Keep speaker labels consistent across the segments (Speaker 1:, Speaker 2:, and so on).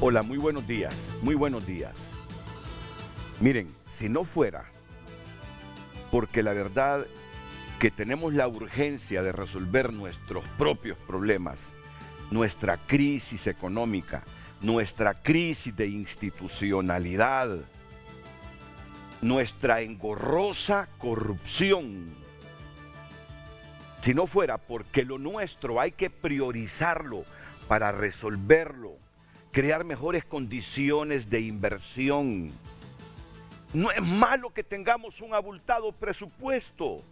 Speaker 1: Hola, muy buenos días, muy buenos días. Miren, si no fuera porque la verdad que tenemos la urgencia de resolver nuestros propios problemas, nuestra crisis económica, nuestra crisis de institucionalidad, nuestra engorrosa corrupción, si no fuera porque lo nuestro hay que priorizarlo para resolverlo, crear mejores condiciones de inversión. No es malo que tengamos un abultado presupuesto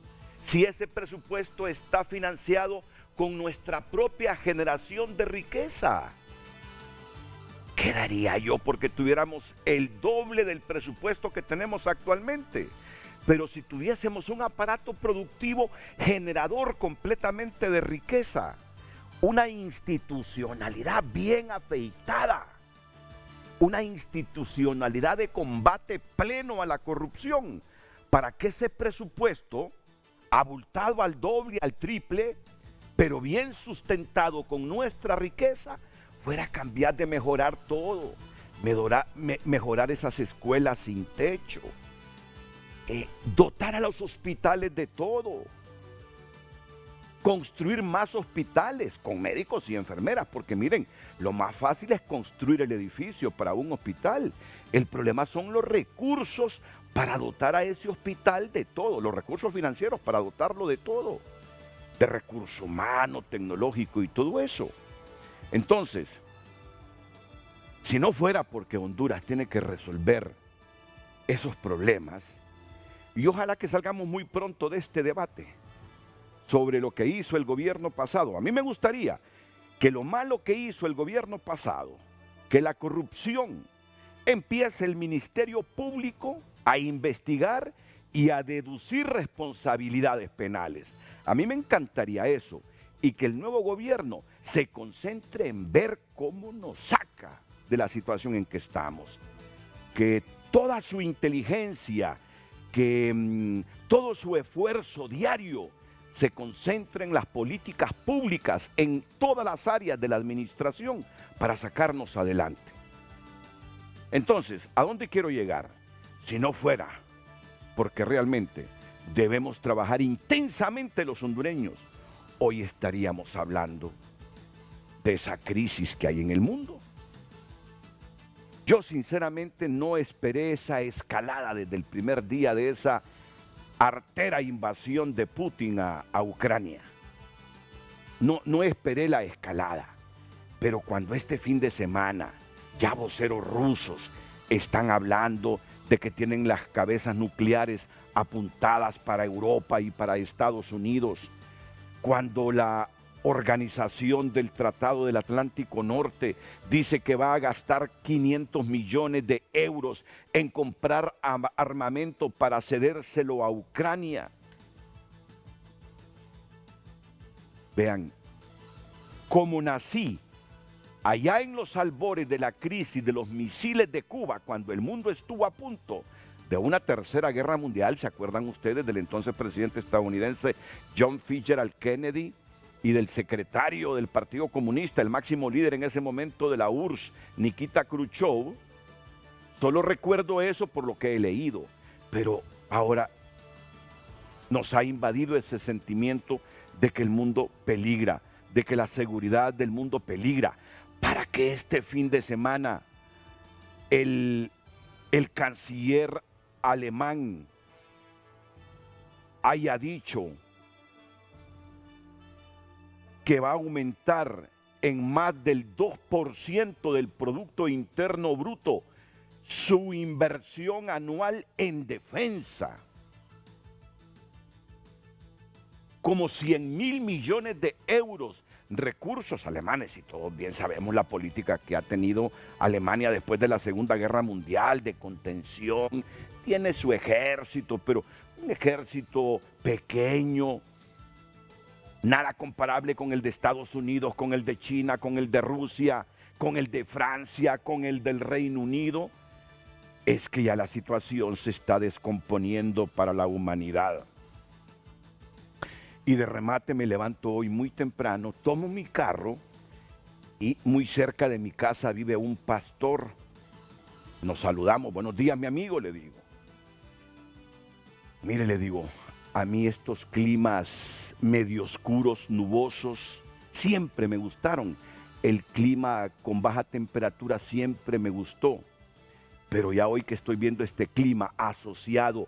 Speaker 1: si ese presupuesto está financiado con nuestra propia generación de riqueza. ¿Qué daría yo porque tuviéramos el doble del presupuesto que tenemos actualmente? Pero si tuviésemos un aparato productivo generador completamente de riqueza, una institucionalidad bien afeitada, una institucionalidad de combate pleno a la corrupción, para que ese presupuesto, abultado al doble, al triple, pero bien sustentado con nuestra riqueza, fuera capaz de mejorar todo, mejorar esas escuelas sin techo, dotar a los hospitales de todo, construir más hospitales con médicos y enfermeras, porque miren, lo más fácil es construir el edificio para un hospital. El problema son los recursos para dotar a ese hospital de todo, los recursos financieros para dotarlo de todo, de recurso humano, tecnológico y todo eso. Entonces, si no fuera porque Honduras tiene que resolver esos problemas, y ojalá que salgamos muy pronto de este debate sobre lo que hizo el gobierno pasado. A mí me gustaría que lo malo que hizo el gobierno pasado, que la corrupción, empiece el Ministerio Público a investigar y a deducir responsabilidades penales. A mí me encantaría eso, y que el nuevo gobierno se concentre en ver cómo nos saca de la situación en que estamos. Que toda su inteligencia, que todo su esfuerzo diario se concentre en las políticas públicas en todas las áreas de la administración para sacarnos adelante. Entonces, ¿a dónde quiero llegar? Si no fuera porque realmente debemos trabajar intensamente los hondureños, hoy estaríamos hablando de esa crisis que hay en el mundo. Yo sinceramente no esperé esa escalada desde el primer día de esa artera invasión de Putin a Ucrania. No esperé la escalada, pero cuando este fin de semana ya voceros rusos están hablando de que tienen las cabezas nucleares apuntadas para Europa y para Estados Unidos, cuando la Organización del Tratado del Atlántico Norte dice que va a gastar 500 millones de euros en comprar armamento para cedérselo a Ucrania. Vean, como nací allá en los albores de la crisis de los misiles de Cuba, cuando el mundo estuvo a punto de una tercera guerra mundial, ¿se acuerdan ustedes del entonces presidente estadounidense John Fitzgerald Kennedy y del secretario del Partido Comunista, el máximo líder en ese momento de la URSS, Nikita Khrushchev? Solo recuerdo eso por lo que he leído, pero ahora nos ha invadido ese sentimiento de que el mundo peligra, de que la seguridad del mundo peligra, para que este fin de semana el canciller alemán haya dicho que va a aumentar en más del 2% del Producto Interno Bruto su inversión anual en defensa. Como 100.000 millones de euros, recursos alemanes, y todos bien sabemos la política que ha tenido Alemania después de la Segunda Guerra Mundial, de contención. Tiene su ejército, pero un ejército pequeño, nada comparable con el de Estados Unidos, con el de China, con el de Rusia, con el de Francia, con el del Reino Unido. Es que ya la situación se está descomponiendo para la humanidad. Y de remate me levanto hoy muy temprano, tomo mi carro y muy cerca de mi casa vive un pastor. Nos saludamos, buenos días mi amigo, le digo. Mire, le digo, a mí estos climas medio oscuros, nubosos, siempre me gustaron. El clima con baja temperatura siempre me gustó. Pero ya hoy que estoy viendo este clima asociado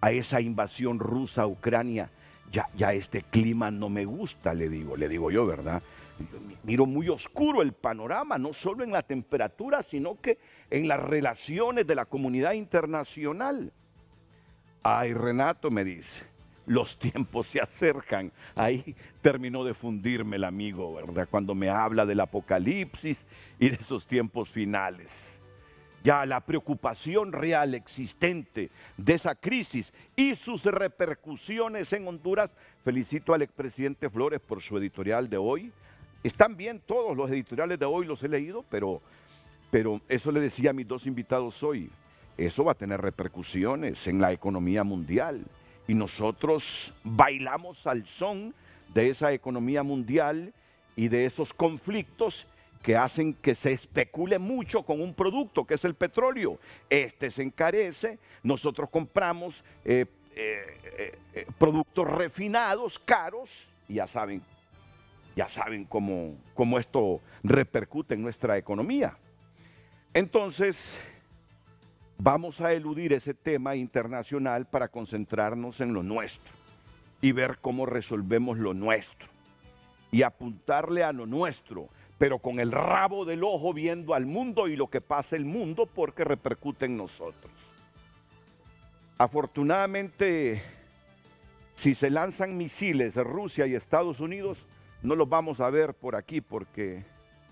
Speaker 1: a esa invasión rusa a Ucrania, ya este clima no me gusta, le digo yo, ¿verdad? Miro muy oscuro el panorama, no solo en la temperatura, sino que en las relaciones de la comunidad internacional. Ay, Renato, me dice, los tiempos se acercan. Ahí terminó de fundirme el amigo, ¿verdad? Cuando me habla del apocalipsis y de esos tiempos finales. Ya la preocupación real existente de esa crisis y sus repercusiones en Honduras. Felicito al expresidente Flores por su editorial de hoy. Están bien todos los editoriales de hoy, los he leído, pero eso le decía a mis dos invitados hoy. Eso va a tener repercusiones en la economía mundial. Y nosotros bailamos al son de esa economía mundial y de esos conflictos que hacen que se especule mucho con un producto que es el petróleo. Este se encarece, nosotros compramos productos refinados, caros, y ya saben cómo esto repercute en nuestra economía. Entonces, vamos a eludir ese tema internacional para concentrarnos en lo nuestro y ver cómo resolvemos lo nuestro y apuntarle a lo nuestro, pero con el rabo del ojo viendo al mundo y lo que pasa en el mundo porque repercute en nosotros. Afortunadamente, si se lanzan misiles de Rusia y Estados Unidos, no los vamos a ver por aquí porque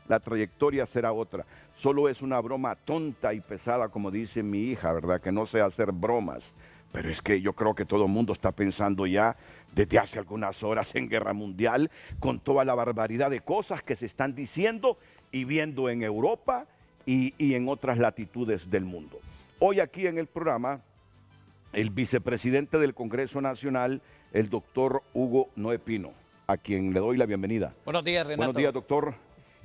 Speaker 1: la trayectoria será otra. Solo es una broma tonta y pesada, como dice mi hija, ¿verdad? Que no sé hacer bromas. Pero es que yo creo que todo el mundo está pensando ya desde hace algunas horas en guerra mundial, con toda la barbaridad de cosas que se están diciendo y viendo en Europa y en otras latitudes del mundo. Hoy aquí en el programa, el vicepresidente del Congreso Nacional, el doctor Hugo Noé Pino, a quien le doy la bienvenida.
Speaker 2: Buenos días, Renato.
Speaker 1: Buenos días, doctor.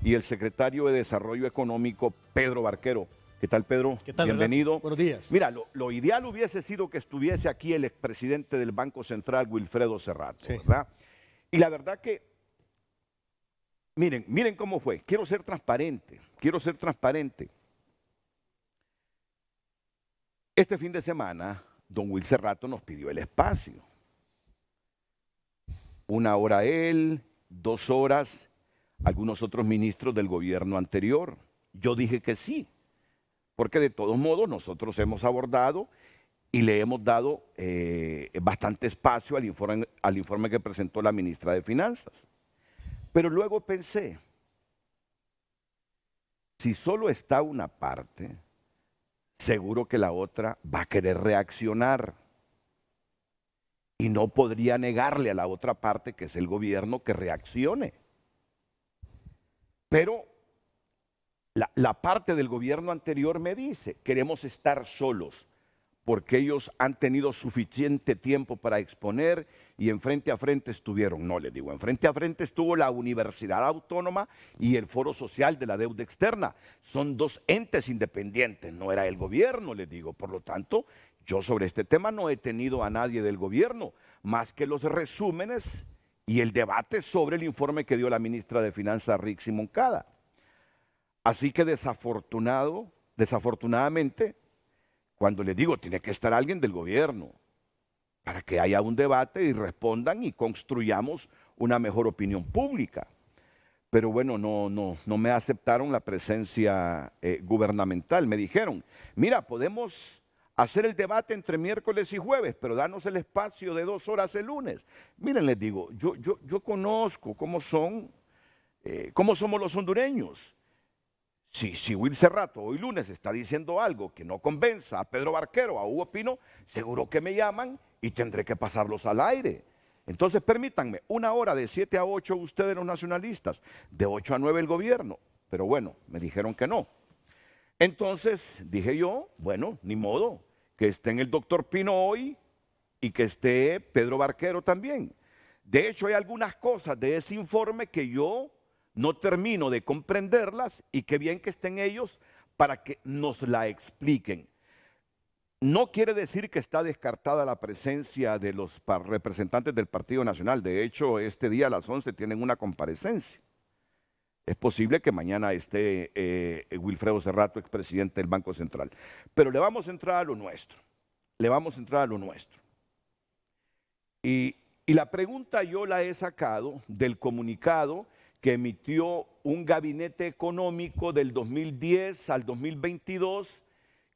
Speaker 1: Y el secretario de Desarrollo Económico, Pedro Barquero. ¿Qué tal, Pedro?
Speaker 3: ¿Qué tal,
Speaker 1: bienvenido.
Speaker 3: Renato? Buenos días.
Speaker 1: Mira, lo ideal hubiese sido que estuviese aquí el expresidente del Banco Central, Wilfredo Serrato, sí, ¿verdad? Y la verdad que, miren cómo fue. Quiero ser transparente. Este fin de semana, don Will Serrato nos pidió el espacio. 1 hora él, 2 horas algunos otros ministros del gobierno anterior. Yo dije que sí, porque de todos modos nosotros hemos abordado y le hemos dado bastante espacio al informe que presentó la ministra de Finanzas. Pero luego pensé, si solo está una parte, seguro que la otra va a querer reaccionar. Y no podría negarle a la otra parte, que es el gobierno, que reaccione. Pero la parte del gobierno anterior me dice, queremos estar solos, porque ellos han tenido suficiente tiempo para exponer y en frente a frente estuvieron. No, les digo, en frente a frente estuvo la Universidad Autónoma y el Foro Social de la Deuda Externa. Son 2 entes independientes, no era el gobierno, les digo. Por lo tanto, yo sobre este tema no he tenido a nadie del gobierno, más que los resúmenes y el debate sobre el informe que dio la ministra de Finanzas, Rixi Moncada. Así que desafortunadamente, cuando les digo, tiene que estar alguien del gobierno para que haya un debate y respondan y construyamos una mejor opinión pública. Pero bueno, no me aceptaron la presencia gubernamental. Me dijeron, mira, podemos hacer el debate entre miércoles y jueves, pero danos el espacio de 2 horas el lunes. Miren, les digo, yo conozco cómo somos los hondureños. Si Will Serrato hoy lunes está diciendo algo que no convenza a Pedro Barquero, a Hugo Pino, seguro que me llaman y tendré que pasarlos al aire. Entonces permítanme, 1 hora de 7 a 8 ustedes los nacionalistas, de 8 a 9 el gobierno. Pero bueno, me dijeron que no. Entonces dije yo, bueno, ni modo, que estén el doctor Pino hoy y que esté Pedro Barquero también. De hecho, hay algunas cosas de ese informe que yo no termino de comprenderlas y qué bien que estén ellos para que nos la expliquen. No quiere decir que está descartada la presencia de los representantes del Partido Nacional. De hecho, este día a las 11 tienen una comparecencia. Es posible que mañana esté Wilfredo Cerrato, expresidente del Banco Central. Pero le vamos a entrar a lo nuestro. Le vamos a entrar a lo nuestro. Y la pregunta yo la he sacado del comunicado que emitió un gabinete económico del 2010 al 2022,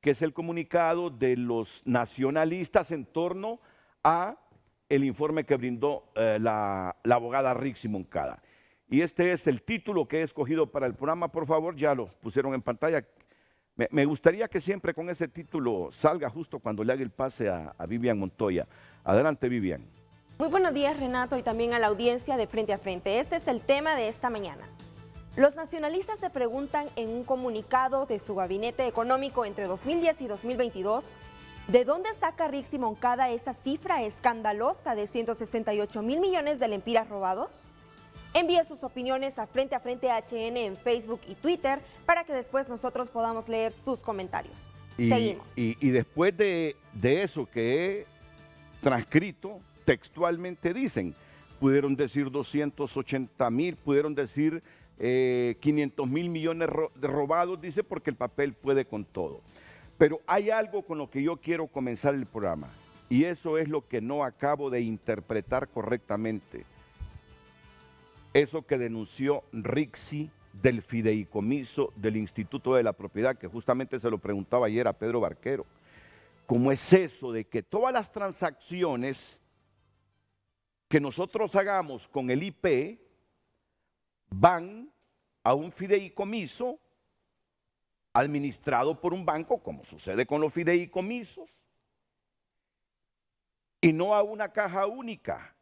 Speaker 1: que es el comunicado de los nacionalistas en torno a el informe que brindó la abogada Rixi Moncada. Y este es el título que he escogido para el programa. Por favor, ya lo pusieron en pantalla. Me gustaría que siempre con ese título salga justo cuando le haga el pase a Vivian Montoya. Adelante, Vivian.
Speaker 2: Muy buenos días, Renato, y también a la audiencia de Frente a Frente. Este es el tema de esta mañana. Los nacionalistas se preguntan en un comunicado de su gabinete económico entre 2010 y 2022, ¿de dónde saca Rixi Moncada esa cifra escandalosa de 168.000 millones de lempiras robados? Envíe sus opiniones a Frente HN en Facebook y Twitter para que después nosotros podamos leer sus comentarios. Seguimos.
Speaker 1: Y después de eso que he transcrito, textualmente dicen, pudieron decir 280.000, pudieron decir 500.000 millones robados, dice, porque el papel puede con todo. Pero hay algo con lo que yo quiero comenzar el programa, y eso es lo que no acabo de interpretar correctamente. Eso que denunció Rixi del fideicomiso del Instituto de la Propiedad, que justamente se lo preguntaba ayer a Pedro Barquero. ¿Cómo es eso de que todas las transacciones que nosotros hagamos con el IP van a un fideicomiso administrado por un banco, como sucede con los fideicomisos, y no a una caja única?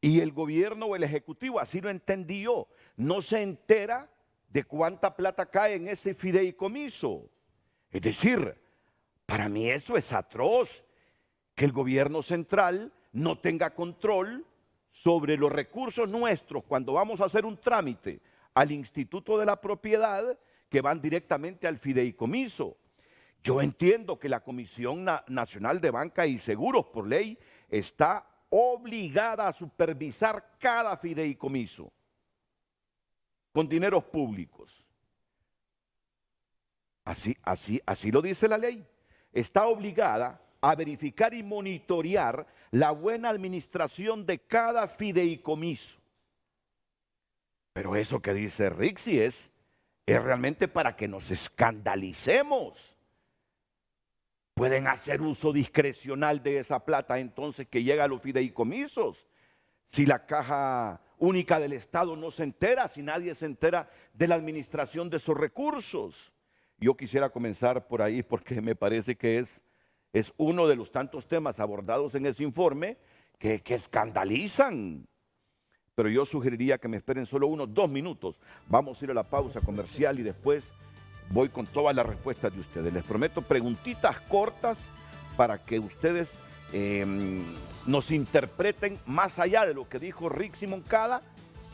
Speaker 1: Y el gobierno o el ejecutivo, así lo entendí yo, no se entera de cuánta plata cae en ese fideicomiso. Es decir, para mí eso es atroz, que el gobierno central no tenga control sobre los recursos nuestros cuando vamos a hacer un trámite al Instituto de la Propiedad que van directamente al fideicomiso. Yo entiendo que la Comisión Nacional de Banca y Seguros, por ley, está obligada a supervisar cada fideicomiso con dineros públicos. Así lo dice la ley. Está obligada a verificar y monitorear la buena administración de cada fideicomiso. Pero eso que dice Rixi es realmente para que nos escandalicemos. Pueden hacer uso discrecional de esa plata entonces que llega a los fideicomisos. Si la Caja Única del Estado no se entera, si nadie se entera de la administración de esos recursos. Yo quisiera comenzar por ahí porque me parece que es uno de los tantos temas abordados en ese informe que escandalizan. Pero yo sugeriría que me esperen solo unos 2 minutos. Vamos a ir a la pausa comercial y después voy con todas las respuestas de ustedes. Les prometo preguntitas cortas para que ustedes nos interpreten más allá de lo que dijo Rixi Moncada,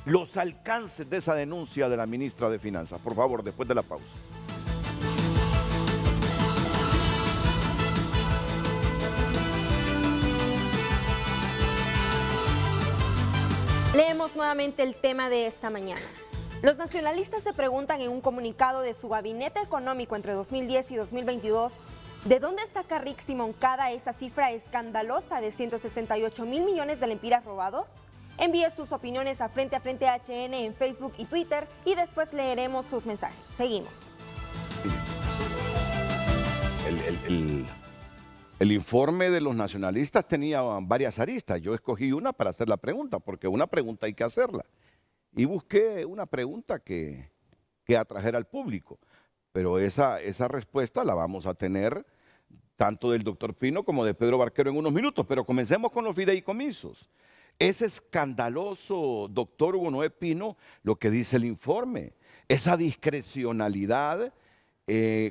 Speaker 1: los alcances de esa denuncia de la ministra de Finanzas. Por favor, después de la pausa.
Speaker 2: Leemos nuevamente el tema de esta mañana. Los nacionalistas se preguntan en un comunicado de su gabinete económico entre 2010 y 2022, ¿de dónde saca Rixi Moncada esa cifra escandalosa de 168.000 millones de lempiras robados? Envíe sus opiniones a Frente HN en Facebook y Twitter y después leeremos sus mensajes. Seguimos.
Speaker 1: El informe de los nacionalistas tenía varias aristas. Yo escogí una para hacer la pregunta, porque una pregunta hay que hacerla. Y busqué una pregunta que atrajera al público. Pero esa respuesta la vamos a tener tanto del doctor Pino como de Pedro Barquero en unos minutos. Pero comencemos con los fideicomisos. Es escandaloso, doctor Hugo Noé Pino, lo que dice el informe. Esa discrecionalidad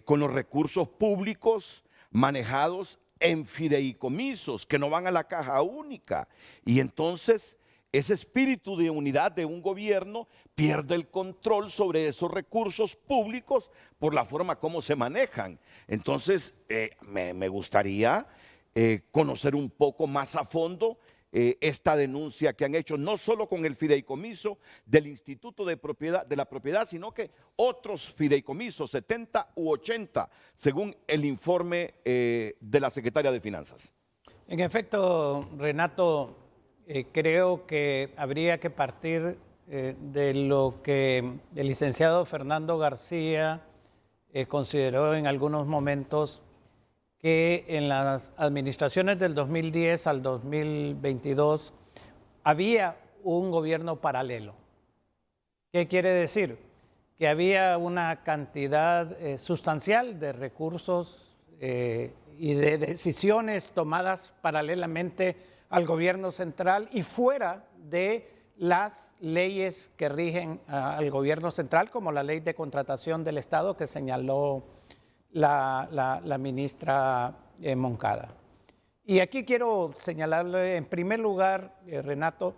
Speaker 1: con los recursos públicos manejados en fideicomisos que no van a la caja única. Y entonces ese espíritu de unidad de un gobierno pierde el control sobre esos recursos públicos por la forma como se manejan. Entonces, me gustaría conocer un poco más a fondo esta denuncia que han hecho, no solo con el fideicomiso del Instituto de la Propiedad, sino que otros fideicomisos, 70 u 80, según el informe de la Secretaria de Finanzas.
Speaker 3: En efecto, Renato, creo que habría que partir de lo que el licenciado Fernando García consideró en algunos momentos que en las administraciones del 2010 al 2022 había un gobierno paralelo. ¿Qué quiere decir? Que había una cantidad sustancial de recursos y de decisiones tomadas paralelamente al gobierno central y fuera de las leyes que rigen al gobierno central, como la ley de contratación del Estado que señaló la ministra Moncada. Y aquí quiero señalarle en primer lugar, Renato,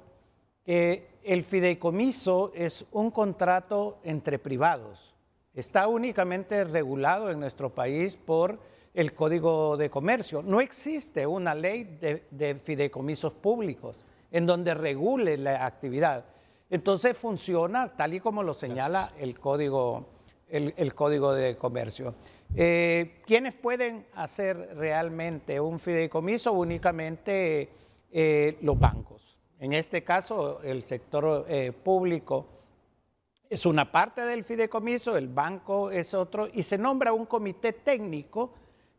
Speaker 3: que el fideicomiso es un contrato entre privados. Está únicamente regulado en nuestro país por el Código de Comercio. No existe una ley de fideicomisos públicos en donde regule la actividad. Entonces funciona tal y como lo señala el Código de Comercio. ¿Quiénes pueden hacer realmente un fideicomiso? Únicamente los bancos. En este caso, el sector público es una parte del fideicomiso, el banco es otro, y se nombra un comité técnico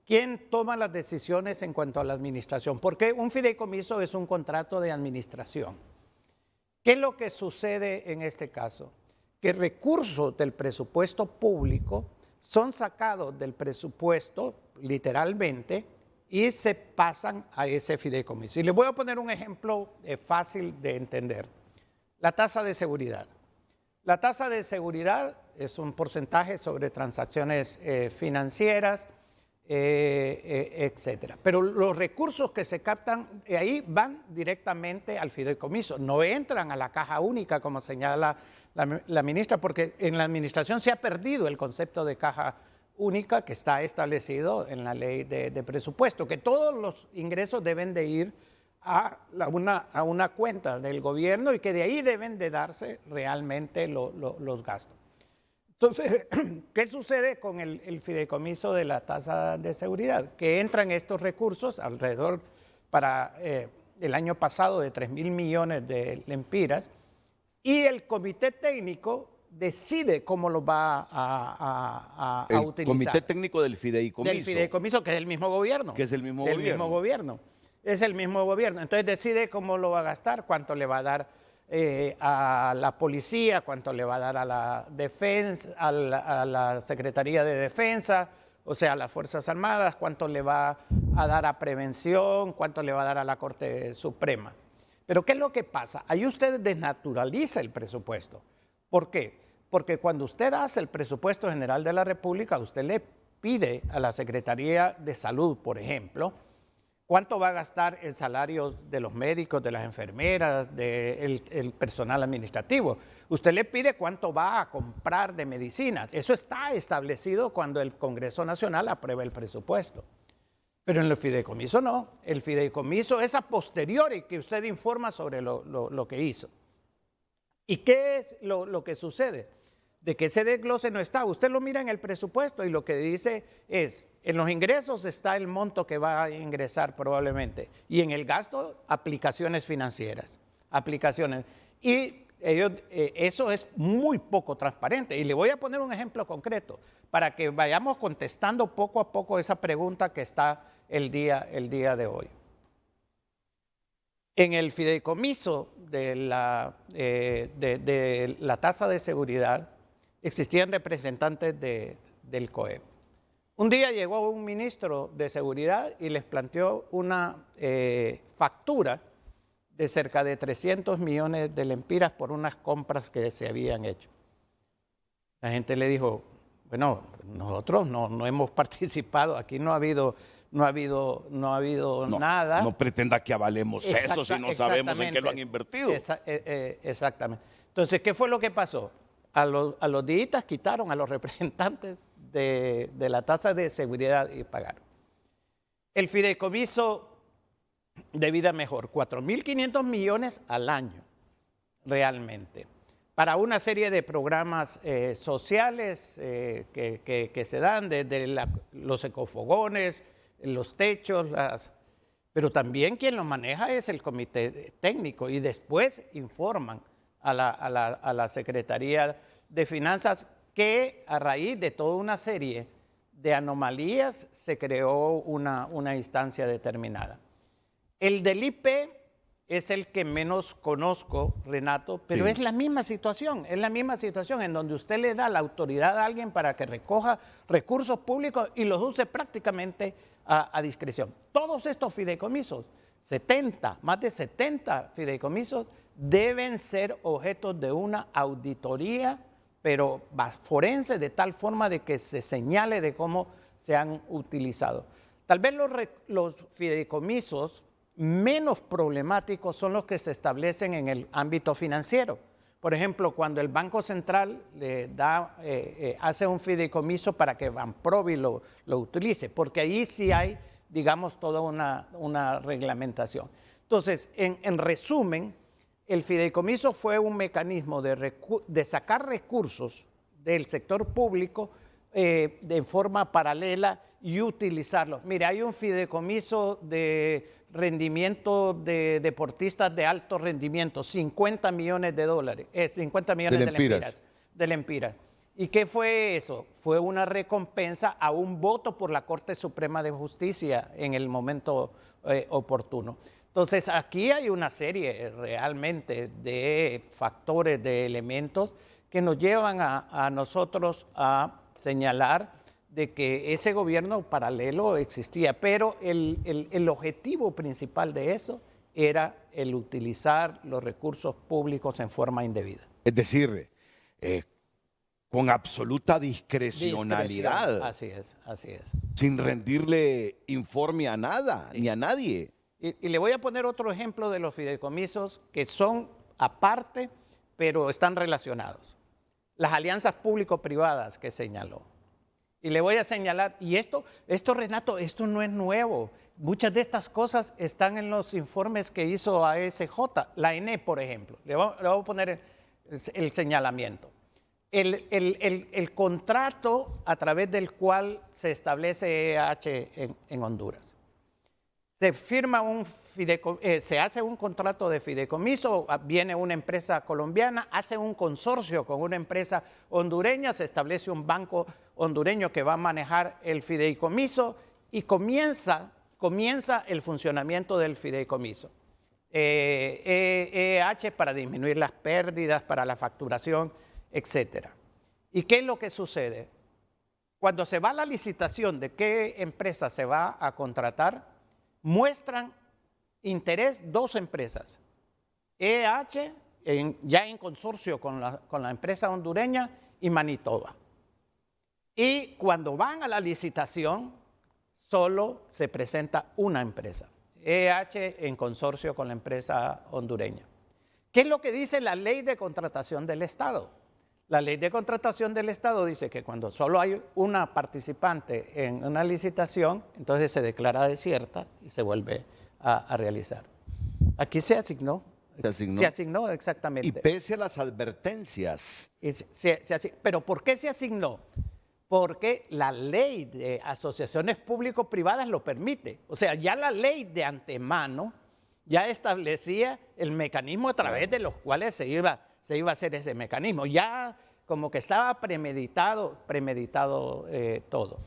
Speaker 3: quien toma las decisiones en cuanto a la administración. Porque un fideicomiso es un contrato de administración. ¿Qué es lo que sucede en este caso? Que recursos del presupuesto público son sacados del presupuesto, literalmente, y se pasan a ese fideicomiso. Y les voy a poner un ejemplo fácil de entender. La tasa de seguridad. La tasa de seguridad es un porcentaje sobre transacciones financieras, etcétera. Pero los recursos que se captan de ahí van directamente al fideicomiso, no entran a la caja única como señala la ministra, porque en la administración se ha perdido el concepto de caja única que está establecido en la ley de presupuesto, que todos los ingresos deben de ir a una cuenta del gobierno y que de ahí deben de darse realmente los gastos. Entonces, ¿qué sucede con el fideicomiso de la tasa de seguridad? Que entran estos recursos alrededor para el año pasado de 3.000 millones de lempiras y el comité técnico decide cómo lo va a utilizar.
Speaker 1: El comité técnico del fideicomiso.
Speaker 3: Del fideicomiso, que es el mismo gobierno.
Speaker 1: Que es el mismo
Speaker 3: gobierno.
Speaker 1: mismo
Speaker 3: gobierno. Es el mismo gobierno. Entonces decide cómo lo va a gastar, cuánto le va a dar a la policía, cuánto le va a dar a la defensa, a la Secretaría de Defensa, o sea, a las Fuerzas Armadas, cuánto le va a dar a prevención, cuánto le va a dar a la Corte Suprema. Pero ¿qué es lo que pasa? Ahí usted desnaturaliza el presupuesto. ¿Por qué? Porque cuando usted hace el presupuesto general de la República, usted le pide a la Secretaría de Salud, por ejemplo, cuánto va a gastar en salarios de los médicos, de las enfermeras, del personal administrativo. Usted le pide cuánto va a comprar de medicinas. Eso está establecido cuando el Congreso Nacional aprueba el presupuesto. Pero en el fideicomiso no. El fideicomiso es a posteriori que usted informa sobre lo que hizo. ¿Y qué es lo que sucede? De que ese desglose no está. Usted lo mira en el presupuesto y lo que dice es, en los ingresos está el monto que va a ingresar probablemente. Y en el gasto, aplicaciones financieras. Aplicaciones. Y eso es muy poco transparente. Y le voy a poner un ejemplo concreto para que vayamos contestando poco a poco esa pregunta que está el día de hoy. En el fideicomiso de la tasa de seguridad existían representantes del COEP. Un día llegó un ministro de Seguridad y les planteó una factura de cerca de 300 millones de lempiras por unas compras que se habían hecho. La gente le dijo, bueno, nosotros no hemos participado, aquí no ha habido no ha habido nada.
Speaker 1: No pretenda que avalemos eso si no sabemos en qué lo han invertido.
Speaker 3: Exactamente. Entonces, ¿qué fue lo que pasó? A los días quitaron a los representantes de la tasa de seguridad y pagaron. El fideicomiso de vida mejor, 4.500 millones al año, realmente, para una serie de programas sociales que se dan, desde los ecofogones, los techos, pero también quien lo maneja es el comité técnico y después informan a la Secretaría de Finanzas que a raíz de toda una serie de anomalías se creó una instancia determinada. El del IP es el que menos conozco, Renato, pero sí, es la misma situación en donde usted le da la autoridad a alguien para que recoja recursos públicos y los use prácticamente a discreción. Todos estos fideicomisos, más de 70 fideicomisos, deben ser objetos de una auditoría, pero forense, de tal forma de que se señale de cómo se han utilizado. Tal vez los fideicomisos menos problemáticos son los que se establecen en el ámbito financiero. Por ejemplo, cuando el Banco Central hace un fideicomiso para que Banprovi lo utilice, porque ahí sí hay, digamos, toda una reglamentación. Entonces, en resumen, el fideicomiso fue un mecanismo de sacar recursos del sector público de forma paralela y utilizarlos. Mire, hay un fideicomiso de rendimiento de deportistas de alto rendimiento, 50 millones de dólares, 50 millones de lempiras. ¿Y qué fue eso? Fue una recompensa a un voto por la Corte Suprema de Justicia en el momento oportuno. Entonces, aquí hay una serie realmente de factores, de elementos que nos llevan a nosotros a señalar de que ese gobierno paralelo existía, pero el objetivo principal de eso era el utilizar los recursos públicos en forma indebida.
Speaker 1: Es decir, con absoluta discrecionalidad.
Speaker 3: Así es.
Speaker 1: Sin rendirle informe a nada, sí, ni a nadie.
Speaker 3: Y le voy a poner otro ejemplo de los fideicomisos que son aparte, pero están relacionados. Las alianzas público-privadas que señaló. Y le voy a señalar, y esto, Renato, esto no es nuevo. Muchas de estas cosas están en los informes que hizo ASJ, la ENE, por ejemplo. Le voy a poner el señalamiento. El contrato a través del cual se establece EH en Honduras. Se hace un contrato de fideicomiso, viene una empresa colombiana, hace un consorcio con una empresa hondureña, se establece un banco hondureño que va a manejar el fideicomiso y comienza el funcionamiento del fideicomiso. EH para disminuir las pérdidas, para la facturación, etc. ¿Y qué es lo que sucede? Cuando se va a la licitación de qué empresa se va a contratar, muestran interés dos empresas, EH, ya en consorcio con la empresa hondureña, y Manitoba. Y cuando van a la licitación, solo se presenta una empresa, EH en consorcio con la empresa hondureña. ¿Qué es lo que dice la Ley de Contratación del Estado? La Ley de Contratación del Estado dice que cuando solo hay una participante en una licitación, entonces se declara desierta y se vuelve a realizar. Aquí se asignó. Se asignó exactamente.
Speaker 1: Y pese a las advertencias.
Speaker 3: Pero ¿por qué se asignó? Porque la ley de asociaciones público-privadas lo permite. O sea, ya la ley de antemano ya establecía el mecanismo a través de los cuales se iba a hacer ese mecanismo. Ya como que estaba premeditado todo.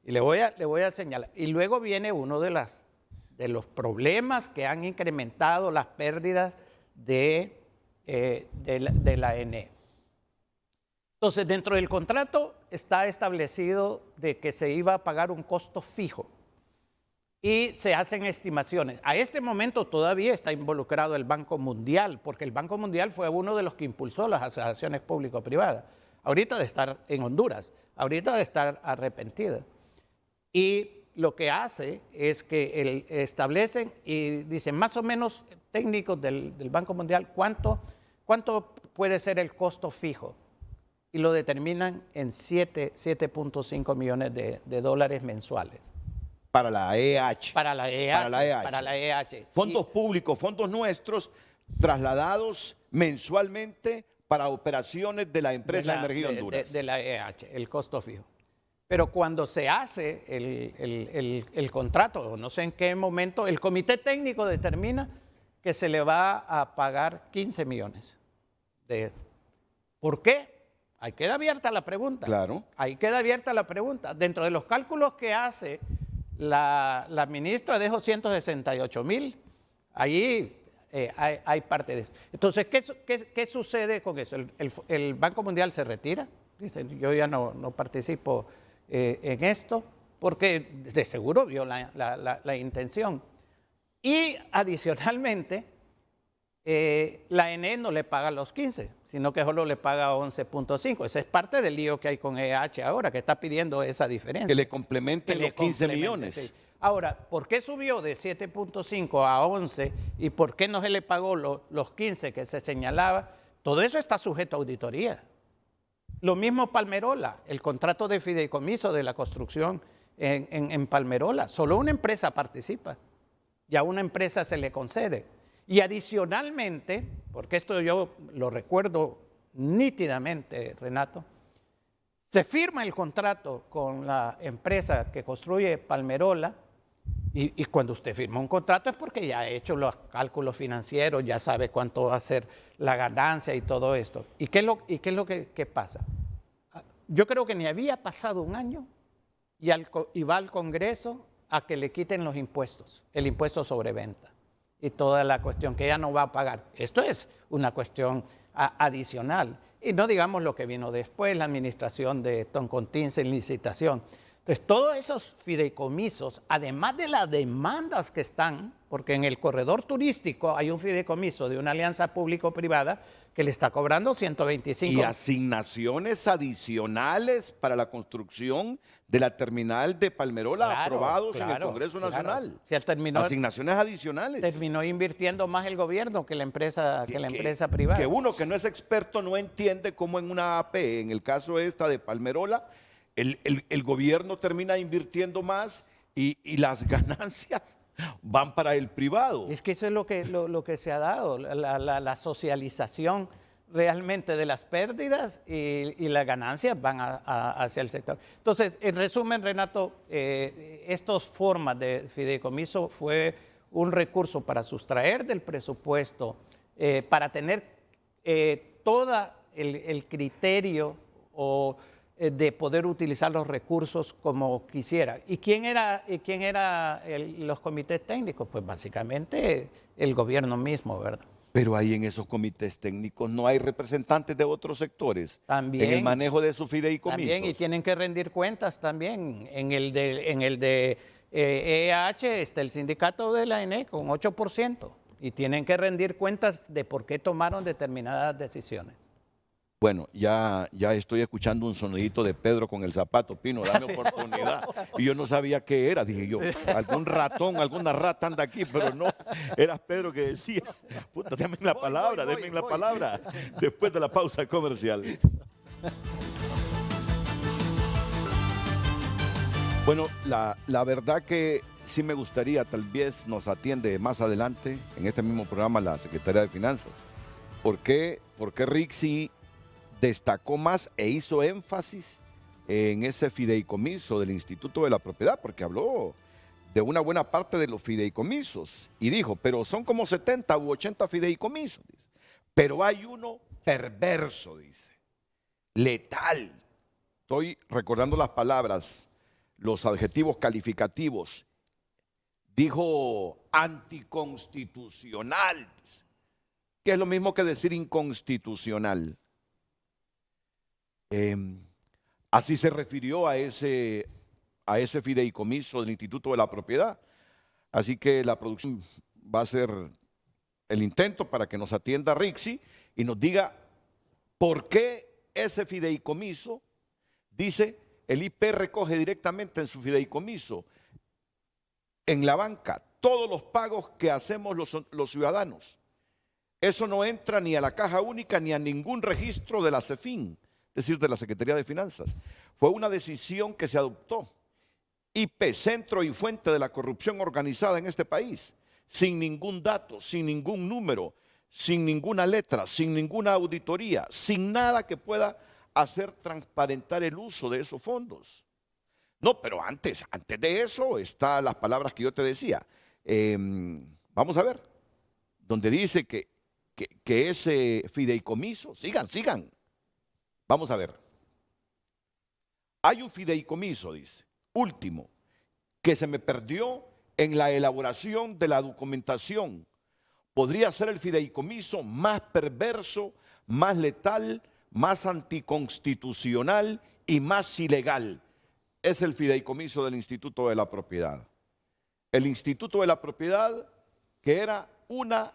Speaker 3: Y le voy a señalar. Y luego viene uno de los problemas que han incrementado las pérdidas de la ENE. Entonces, dentro del contrato está establecido de que se iba a pagar un costo fijo y se hacen estimaciones. A este momento todavía está involucrado el Banco Mundial, porque el Banco Mundial fue uno de los que impulsó las asociaciones público-privadas. Ahorita de estar en Honduras, ahorita de estar arrepentida. Y lo que hace es que establecen y dicen más o menos técnicos del Banco Mundial cuánto puede ser el costo fijo y lo determinan en 7.5 millones de dólares mensuales.
Speaker 1: Para la EH.
Speaker 3: Para la EH. Para la EH.
Speaker 1: Fondos públicos, fondos nuestros, trasladados mensualmente para operaciones de la empresa de Energía Honduras.
Speaker 3: De la EH, el costo fijo. Pero cuando se hace el contrato, no sé en qué momento, el comité técnico determina que se le va a pagar 15 millones. ¿Por qué? Ahí queda abierta la pregunta.
Speaker 1: Claro.
Speaker 3: Ahí queda abierta la pregunta. Dentro de los cálculos que hace la ministra de esos 168,000, ahí hay parte de eso. Entonces, ¿qué sucede con eso? El Banco Mundial se retira, dice, yo ya no participo en esto, porque de seguro vio la intención. Y adicionalmente, la ENE no le paga los 15, sino que solo le paga 11.5. Ese es parte del lío que hay con EH ahora, que está pidiendo esa diferencia.
Speaker 1: Que le complementen los 15 millones.
Speaker 3: Sí. Ahora, ¿por qué subió de 7.5 a 11 y por qué no se le pagó los 15 que se señalaba? Todo eso está sujeto a auditoría. Lo mismo Palmerola, el contrato de fideicomiso de la construcción en Palmerola. Solo una empresa participa y a una empresa se le concede. Y adicionalmente, porque esto yo lo recuerdo nítidamente, Renato, se firma el contrato con la empresa que construye Palmerola y cuando usted firma un contrato es porque ya ha hecho los cálculos financieros, ya sabe cuánto va a ser la ganancia y todo esto. ¿Y qué es lo que pasa? Yo creo que ni había pasado un año y va al Congreso a que le quiten los impuestos, el impuesto sobre venta y toda la cuestión que ella no va a pagar. Esto es una cuestión adicional. Y no digamos lo que vino después, la administración de Toncontín sin licitación. Entonces, todos esos fideicomisos, además de las demandas que están, porque en el corredor turístico hay un fideicomiso de una alianza público-privada que le está cobrando 125.
Speaker 1: Y asignaciones adicionales para la construcción de la terminal de Palmerola, aprobados en el Congreso Nacional.
Speaker 3: Si
Speaker 1: asignaciones adicionales.
Speaker 3: Terminó invirtiendo más el gobierno que la empresa, privada.
Speaker 1: Que uno que no es experto no entiende cómo en una AP, en el caso esta de Palmerola, el gobierno termina invirtiendo más y las ganancias van para el privado.
Speaker 3: Es que eso es lo que se ha dado, la socialización realmente de las pérdidas y las ganancias van hacia el sector. Entonces, en resumen, Renato, estas formas de fideicomiso fue un recurso para sustraer del presupuesto, para tener todo el criterio de poder utilizar los recursos como quisiera. ¿Y quién era los comités técnicos? Pues básicamente el gobierno mismo, ¿verdad?
Speaker 1: Pero ahí en esos comités técnicos no hay representantes de otros sectores
Speaker 3: también,
Speaker 1: en el manejo de sus fideicomisos.
Speaker 3: También, y tienen que rendir cuentas también. En el de EH está el sindicato de la ENE con 8% y tienen que rendir cuentas de por qué tomaron determinadas decisiones.
Speaker 1: Bueno, ya estoy escuchando un sonidito de Pedro con el zapato, Pino, dame oportunidad. Y yo no sabía qué era, dije yo, algún ratón, alguna rata anda aquí, pero no, era Pedro que decía, puta, denme la palabra, denme la palabra, después de la pausa comercial. Bueno, la verdad que sí me gustaría, tal vez nos atiende más adelante, en este mismo programa, la Secretaría de Finanzas. ¿Por qué Rixi destacó más e hizo énfasis en ese fideicomiso del Instituto de la Propiedad? Porque habló de una buena parte de los fideicomisos y dijo, pero son como 70 u 80 fideicomisos, dice. Pero hay uno perverso, dice, letal. Estoy recordando las palabras, los adjetivos calificativos. Dijo anticonstitucional, que es lo mismo que decir inconstitucional. Así se refirió a ese fideicomiso del Instituto de la Propiedad. Así que la producción va a hacer el intento para que nos atienda Rixi y nos diga por qué ese fideicomiso, dice, el IP recoge directamente en su fideicomiso en la banca todos los pagos que hacemos los ciudadanos. Eso no entra ni a la Caja Única ni a ningún registro de la CEFIN, es decir, de la Secretaría de Finanzas. Fue una decisión que se adoptó. Centro y fuente de la corrupción organizada en este país, sin ningún dato, sin ningún número, sin ninguna letra, sin ninguna auditoría, sin nada que pueda hacer transparentar el uso de esos fondos. No, pero antes de eso están las palabras que yo te decía. Vamos a ver, donde dice que ese fideicomiso, sigan. Vamos a ver. Hay un fideicomiso, dice, último, que se me perdió en la elaboración de la documentación. Podría ser el fideicomiso más perverso, más letal, más anticonstitucional y más ilegal. Es el fideicomiso del Instituto de la Propiedad. El Instituto de la Propiedad, que era una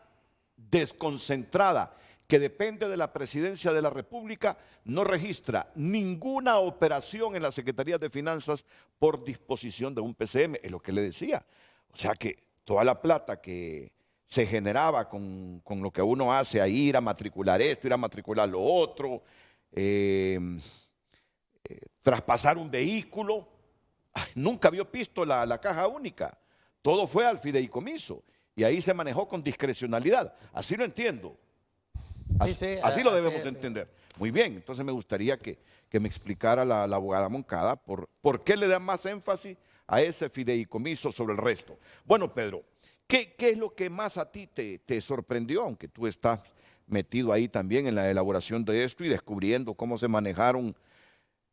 Speaker 1: desconcentrada, que depende de la Presidencia de la República, no registra ninguna operación en la Secretaría de Finanzas por disposición de un PCM, es lo que le decía. O sea que toda la plata que se generaba con lo que uno hace, a ir a matricular esto, ir a matricular lo otro, traspasar un vehículo, nunca había visto la Caja Única. Todo fue al fideicomiso y ahí se manejó con discrecionalidad. Así lo entiendo. Así lo debemos entender. Muy bien, entonces me gustaría que me explicara la abogada Moncada por qué le da más énfasis a ese fideicomiso sobre el resto. Bueno, Pedro, ¿qué es lo que más a ti te sorprendió, aunque tú estás metido ahí también en la elaboración de esto y descubriendo cómo se manejaron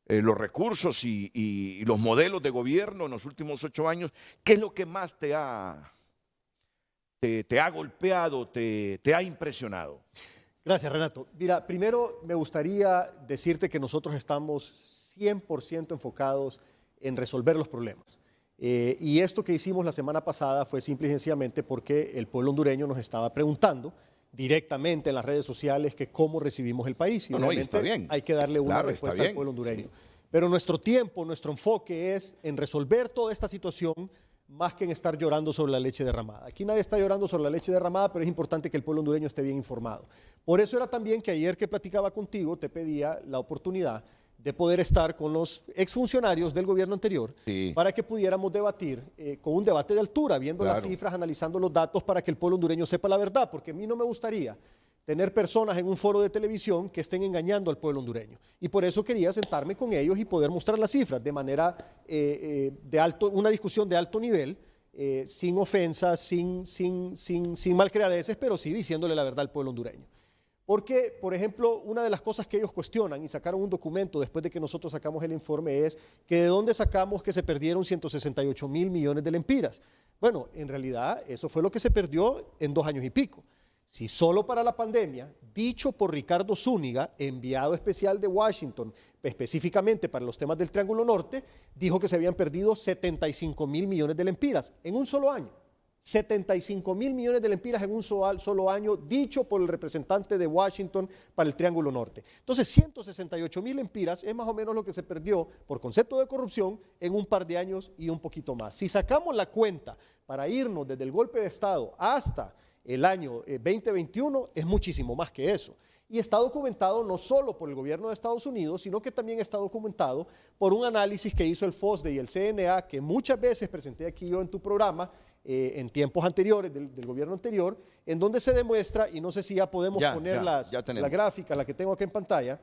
Speaker 1: los recursos y los modelos de gobierno en los últimos 8 años? ¿Qué es lo que más te ha golpeado, te ha impresionado?
Speaker 4: Gracias, Renato. Mira, primero me gustaría decirte que nosotros estamos 100% enfocados en resolver los problemas. Y esto que hicimos la semana pasada fue simple y sencillamente porque el pueblo hondureño nos estaba preguntando directamente en las redes sociales que cómo recibimos el país. Y
Speaker 1: está bien.
Speaker 4: Hay que darle una respuesta al pueblo hondureño. Sí. Pero nuestro tiempo, nuestro enfoque es en resolver toda esta situación más que en estar llorando sobre la leche derramada. Aquí nadie está llorando sobre la leche derramada, pero es importante que el pueblo hondureño esté bien informado. Por eso era también que ayer que platicaba contigo te pedía la oportunidad de poder estar con los exfuncionarios del gobierno anterior para que pudiéramos debatir con un debate de altura, viendo las cifras, analizando los datos para que el pueblo hondureño sepa la verdad, porque a mí no me gustaría tener personas en un foro de televisión que estén engañando al pueblo hondureño. Y por eso quería sentarme con ellos y poder mostrar las cifras de manera una discusión de alto nivel, sin ofensas, sin malcriadeces, pero sí diciéndole la verdad al pueblo hondureño. Porque, por ejemplo, una de las cosas que ellos cuestionan y sacaron un documento después de que nosotros sacamos el informe es que de dónde sacamos que se perdieron 168 mil millones de lempiras. Bueno, en realidad eso fue lo que se perdió en 2 años y pico. Si solo para la pandemia, dicho por Ricardo Zúñiga, enviado especial de Washington, específicamente para los temas del Triángulo Norte, dijo que se habían perdido 75 mil millones de lempiras en un solo año. 75 mil millones de lempiras en un solo año, dicho por el representante de Washington para el Triángulo Norte. Entonces, 168 mil lempiras es más o menos lo que se perdió por concepto de corrupción en un par de años y un poquito más. Si sacamos la cuenta para irnos desde el golpe de Estado hasta el año 2021, es muchísimo más que eso. Y está documentado no solo por el gobierno de Estados Unidos, sino que también está documentado por un análisis que hizo el FOSDE y el CNA, que muchas veces presenté aquí yo en tu programa, en tiempos anteriores, del gobierno anterior, en donde se demuestra, y no sé si ya podemos poner la gráfica, la que tengo acá en pantalla,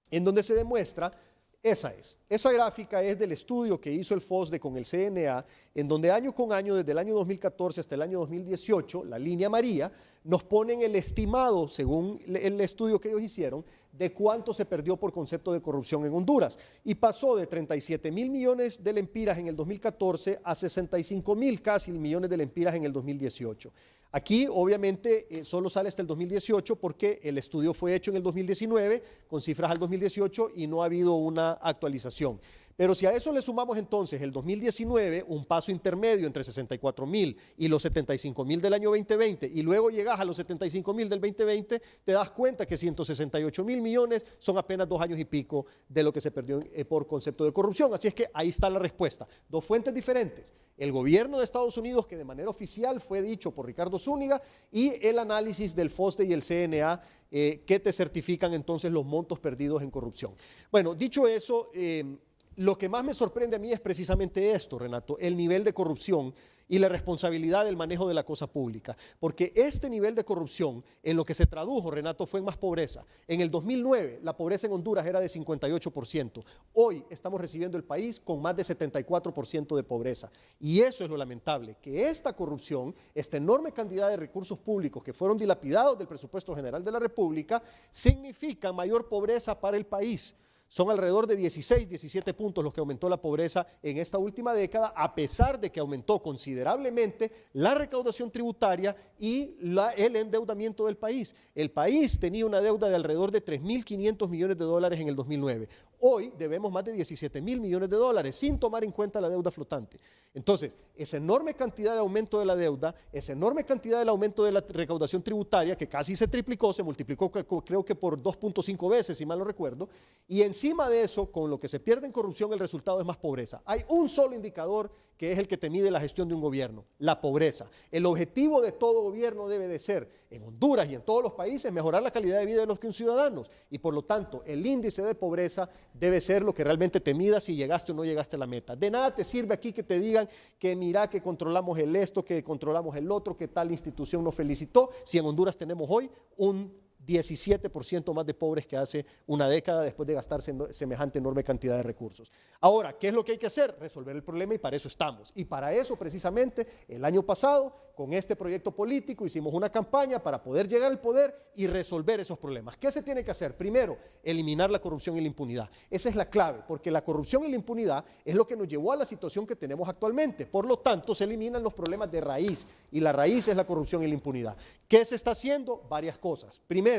Speaker 4: en donde se demuestra, esa gráfica es del estudio que hizo el FOSDE con el CNA, en donde año con año, desde el año 2014 hasta el año 2018, la línea amarilla, nos ponen el estimado, según el estudio que ellos hicieron, de cuánto se perdió por concepto de corrupción en Honduras. Y pasó de 37 mil millones de lempiras en el 2014 a 65 mil casi millones de lempiras en el 2018. Aquí, obviamente, solo sale hasta el 2018 porque el estudio fue hecho en el 2019 con cifras al 2018 y no ha habido una actualización. Pero si a eso le sumamos entonces el 2019, un paso intermedio entre 64 mil y los 75 mil del año 2020, y luego llegamos llegas a los 75.000 del 2020, te das cuenta que 168.000 millones son apenas 2 años y pico de lo que se perdió por concepto de corrupción. Así es que ahí está la respuesta. Dos fuentes diferentes. El gobierno de Estados Unidos, que de manera oficial fue dicho por Ricardo Zúñiga, y el análisis del FOSDE y el CNA, que te certifican entonces los montos perdidos en corrupción. Bueno, dicho eso, lo que más me sorprende a mí es precisamente esto, Renato, el nivel de corrupción y la responsabilidad del manejo de la cosa pública. Porque este nivel de corrupción, en lo que se tradujo, Renato, fue en más pobreza. En el 2009, la pobreza en Honduras era de 58%. Hoy estamos recibiendo el país con más de 74% de pobreza. Y eso es lo lamentable, que esta corrupción, esta enorme cantidad de recursos públicos que fueron dilapidados del presupuesto general de la República, significa mayor pobreza para el país. Son alrededor de 16, 17 puntos los que aumentó la pobreza en esta última década, a pesar de que aumentó considerablemente la recaudación tributaria y el endeudamiento del país. El país tenía una deuda de alrededor de 3.500 millones de dólares en el 2009. Hoy debemos más de 17.000 millones de dólares, sin tomar en cuenta la deuda flotante. Entonces, esa enorme cantidad de aumento de la deuda, esa enorme cantidad del aumento de la recaudación tributaria, que casi se triplicó, se multiplicó creo que por 2.5 veces, si mal no recuerdo, y encima de eso, con lo que se pierde en corrupción, el resultado es más pobreza. Hay un solo indicador que es el que te mide la gestión de un gobierno, la pobreza. El objetivo de todo gobierno debe de ser, en Honduras y en todos los países, mejorar la calidad de vida de los ciudadanos, y por lo tanto, el índice de pobreza debe ser lo que realmente te mida si llegaste o no llegaste a la meta. De nada te sirve aquí que te digan que mira que controlamos el esto, que controlamos el otro, que tal institución nos felicitó, si en Honduras tenemos hoy un 17% más de pobres que hace una década después de gastarse semejante enorme cantidad de recursos. Ahora, ¿qué es lo que hay que hacer? Resolver el problema, y para eso estamos. Y para eso, precisamente, el año pasado, con este proyecto político, hicimos una campaña para poder llegar al poder y resolver esos problemas. ¿Qué se tiene que hacer? Primero, eliminar la corrupción y la impunidad. Esa es la clave, porque la corrupción y la impunidad es lo que nos llevó a la situación que tenemos actualmente. Por lo tanto, se eliminan los problemas de raíz, y la raíz es la corrupción y la impunidad. ¿Qué se está haciendo? Varias cosas. Primero,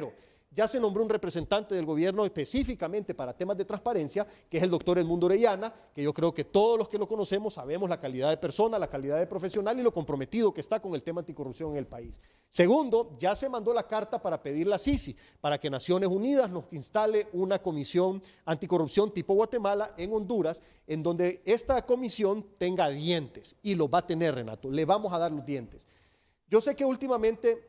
Speaker 4: ya se nombró un representante del gobierno específicamente para temas de transparencia, que es el doctor Edmundo Orellana, que yo creo que todos los que lo conocemos sabemos la calidad de persona, la calidad de profesional y lo comprometido que está con el tema anticorrupción en el país. Segundo, ya se mandó la carta para pedir la Sisi, para que Naciones Unidas nos instale una comisión anticorrupción tipo Guatemala en Honduras, en donde esta comisión tenga dientes, y lo va a tener, Renato, le vamos a dar los dientes. Yo sé que últimamente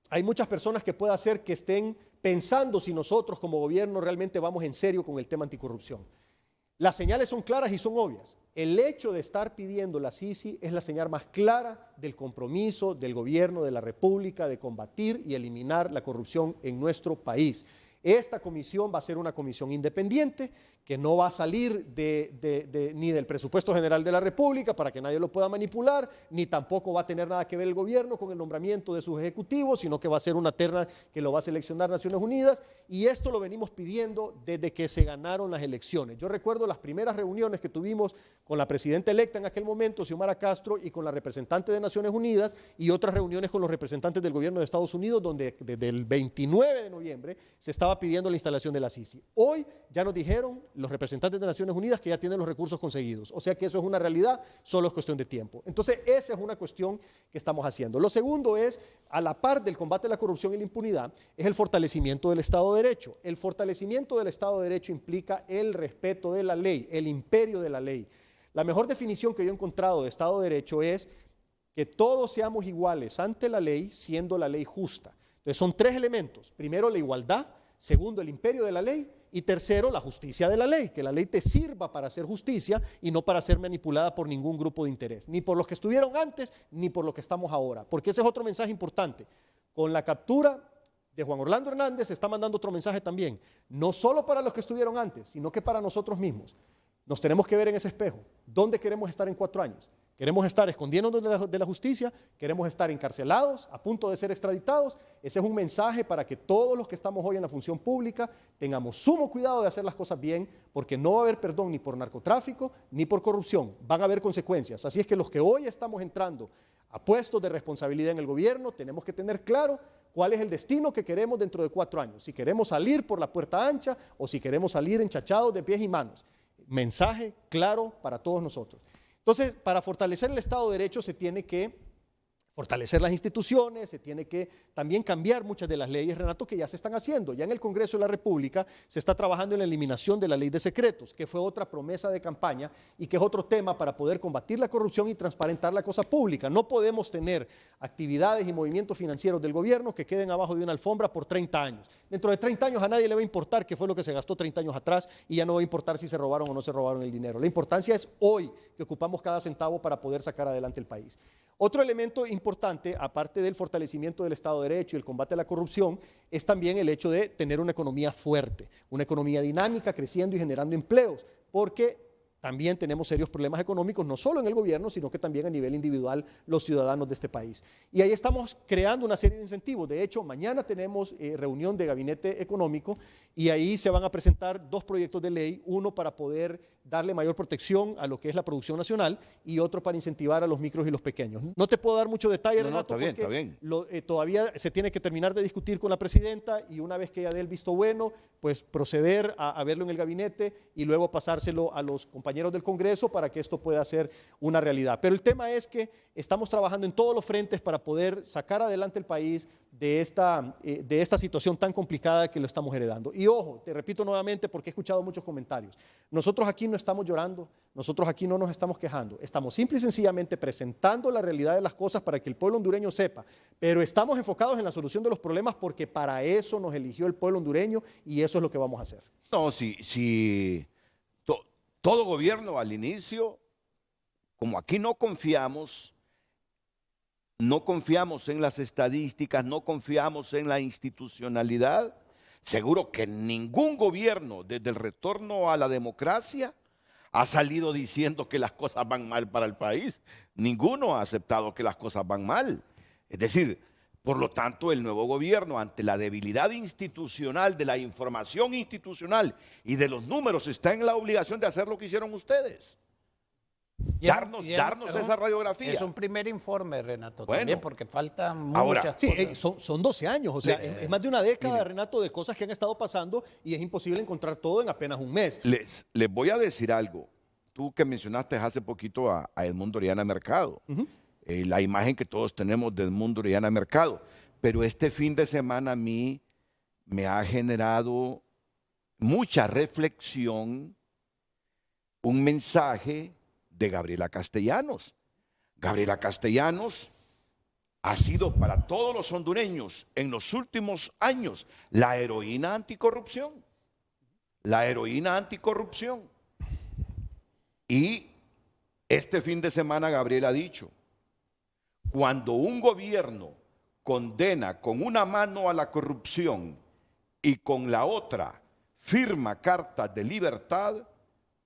Speaker 4: hay muchas personas que puede hacer que estén pensando si nosotros como gobierno realmente vamos en serio con el tema anticorrupción. Las señales son claras y son obvias. El hecho de estar pidiendo la Sisi es la señal más clara del compromiso del gobierno de la República de combatir y eliminar la corrupción en nuestro país. Esta comisión va a ser una comisión independiente que no va a salir ni del presupuesto general de la República para que nadie lo pueda manipular, ni tampoco va a tener nada que ver el gobierno con el nombramiento de sus ejecutivos, sino que va a ser una terna que lo va a seleccionar Naciones Unidas, y esto lo venimos pidiendo desde que se ganaron las elecciones. Yo recuerdo las primeras reuniones que tuvimos con la presidenta electa en aquel momento, Xiomara Castro, y con la representante de Naciones Unidas, y otras reuniones con los representantes del gobierno de Estados Unidos, donde desde el 29 de noviembre se estaba pidiendo la instalación de la Sisi. Hoy ya nos dijeron los representantes de Naciones Unidas que ya tienen los recursos conseguidos, o sea que eso es una realidad, solo es cuestión de tiempo. Entonces esa es una cuestión que estamos haciendo. Lo segundo es, a la par del combate a la corrupción y la impunidad, es el fortalecimiento del Estado de Derecho. El fortalecimiento del Estado de Derecho implica el respeto de la ley, el imperio de la ley. La mejor definición que yo he encontrado de Estado de Derecho es que todos seamos iguales ante la ley, siendo la ley justa. Entonces son tres elementos. Primero, la igualdad. Segundo, el imperio de la ley. Y tercero, la justicia de la ley, que la ley te sirva para hacer justicia y no para ser manipulada por ningún grupo de interés, ni por los que estuvieron antes, ni por los que estamos ahora, porque ese es otro mensaje importante. Con la captura de Juan Orlando Hernández se está mandando otro mensaje también, no solo para los que estuvieron antes, sino que para nosotros mismos. Nos tenemos que ver en ese espejo. ¿Dónde queremos estar en 4 años? ¿Queremos estar escondiéndonos de la justicia? ¿Queremos estar encarcelados, a punto de ser extraditados? Ese es un mensaje para que todos los que estamos hoy en la función pública tengamos sumo cuidado de hacer las cosas bien, porque no va a haber perdón ni por narcotráfico ni por corrupción. Van a haber consecuencias. Así es que los que hoy estamos entrando a puestos de responsabilidad en el gobierno, tenemos que tener claro cuál es el destino que queremos dentro de 4 años. Si queremos salir por la puerta ancha o si queremos salir enchachados de pies y manos. Mensaje claro para todos nosotros. Entonces, para fortalecer el Estado de Derecho se tiene que fortalecer las instituciones, se tiene que también cambiar muchas de las leyes, Renato, que ya se están haciendo. Ya en el Congreso de la República se está trabajando en la eliminación de la ley de secretos, que fue otra promesa de campaña y que es otro tema para poder combatir la corrupción y transparentar la cosa pública. No podemos tener actividades y movimientos financieros del gobierno que queden abajo de una alfombra por 30 años. Dentro de 30 años a nadie le va a importar qué fue lo que se gastó 30 años atrás y ya no va a importar si se robaron o no se robaron el dinero. La importancia es hoy que ocupamos cada centavo para poder sacar adelante el país. Otro elemento importante, aparte del fortalecimiento del Estado de Derecho y el combate a la corrupción, es también el hecho de tener una economía fuerte, una economía dinámica, creciendo y generando empleos, porque también tenemos serios problemas económicos, no solo en el gobierno, sino que también a nivel individual los ciudadanos de este país. Y ahí estamos creando una serie de incentivos. De hecho, mañana tenemos reunión de gabinete económico y ahí se van a presentar 2 proyectos de ley, uno para poder darle mayor protección a lo que es la producción nacional y otro para incentivar a los micros y los pequeños. No te puedo dar mucho detalle, Renato, porque todavía se tiene que terminar de discutir con la presidenta y una vez que ella dé el visto bueno, pues proceder a verlo en el gabinete y luego pasárselo a los compañeros del Congreso para que esto pueda ser una realidad. Pero el tema es que estamos trabajando en todos los frentes para poder sacar adelante el país de esta situación tan complicada que lo estamos heredando. Y ojo, te repito nuevamente porque he escuchado muchos comentarios. Nosotros aquí no estamos llorando, nosotros aquí no nos estamos quejando. Estamos simple y sencillamente presentando la realidad de las cosas para que el pueblo hondureño sepa. Pero estamos enfocados en la solución de los problemas porque para eso nos eligió el pueblo hondureño y eso es lo que vamos a hacer.
Speaker 1: No, si todo gobierno al inicio, como aquí no confiamos en las estadísticas, no confiamos en la institucionalidad, seguro que ningún gobierno desde el retorno a la democracia ha salido diciendo que las cosas van mal para el país. Ninguno ha aceptado que las cosas van mal. Es decir, por lo tanto, el nuevo gobierno, ante la debilidad institucional, de la información institucional y de los números, está en la obligación de hacer lo que hicieron ustedes. Darnos esa radiografía.
Speaker 3: Es un primer informe, Renato,
Speaker 1: bueno,
Speaker 3: también, porque faltan muchas
Speaker 1: ahora,
Speaker 3: cosas.
Speaker 4: Son 12 años, o sea, es más de una década, Renato, de cosas que han estado pasando y es imposible encontrar todo en apenas un mes.
Speaker 1: Les voy a decir algo. Tú que mencionaste hace poquito a Edmundo Orellana Mercado. La imagen que todos tenemos de Edmundo Orellana Mercado. Pero este fin de semana a mí me ha generado mucha reflexión un mensaje de Gabriela Castellanos. Gabriela Castellanos ha sido para todos los hondureños en los últimos años la heroína anticorrupción. La heroína anticorrupción. Y este fin de semana Gabriela ha dicho: cuando un gobierno condena con una mano a la corrupción y con la otra firma cartas de libertad,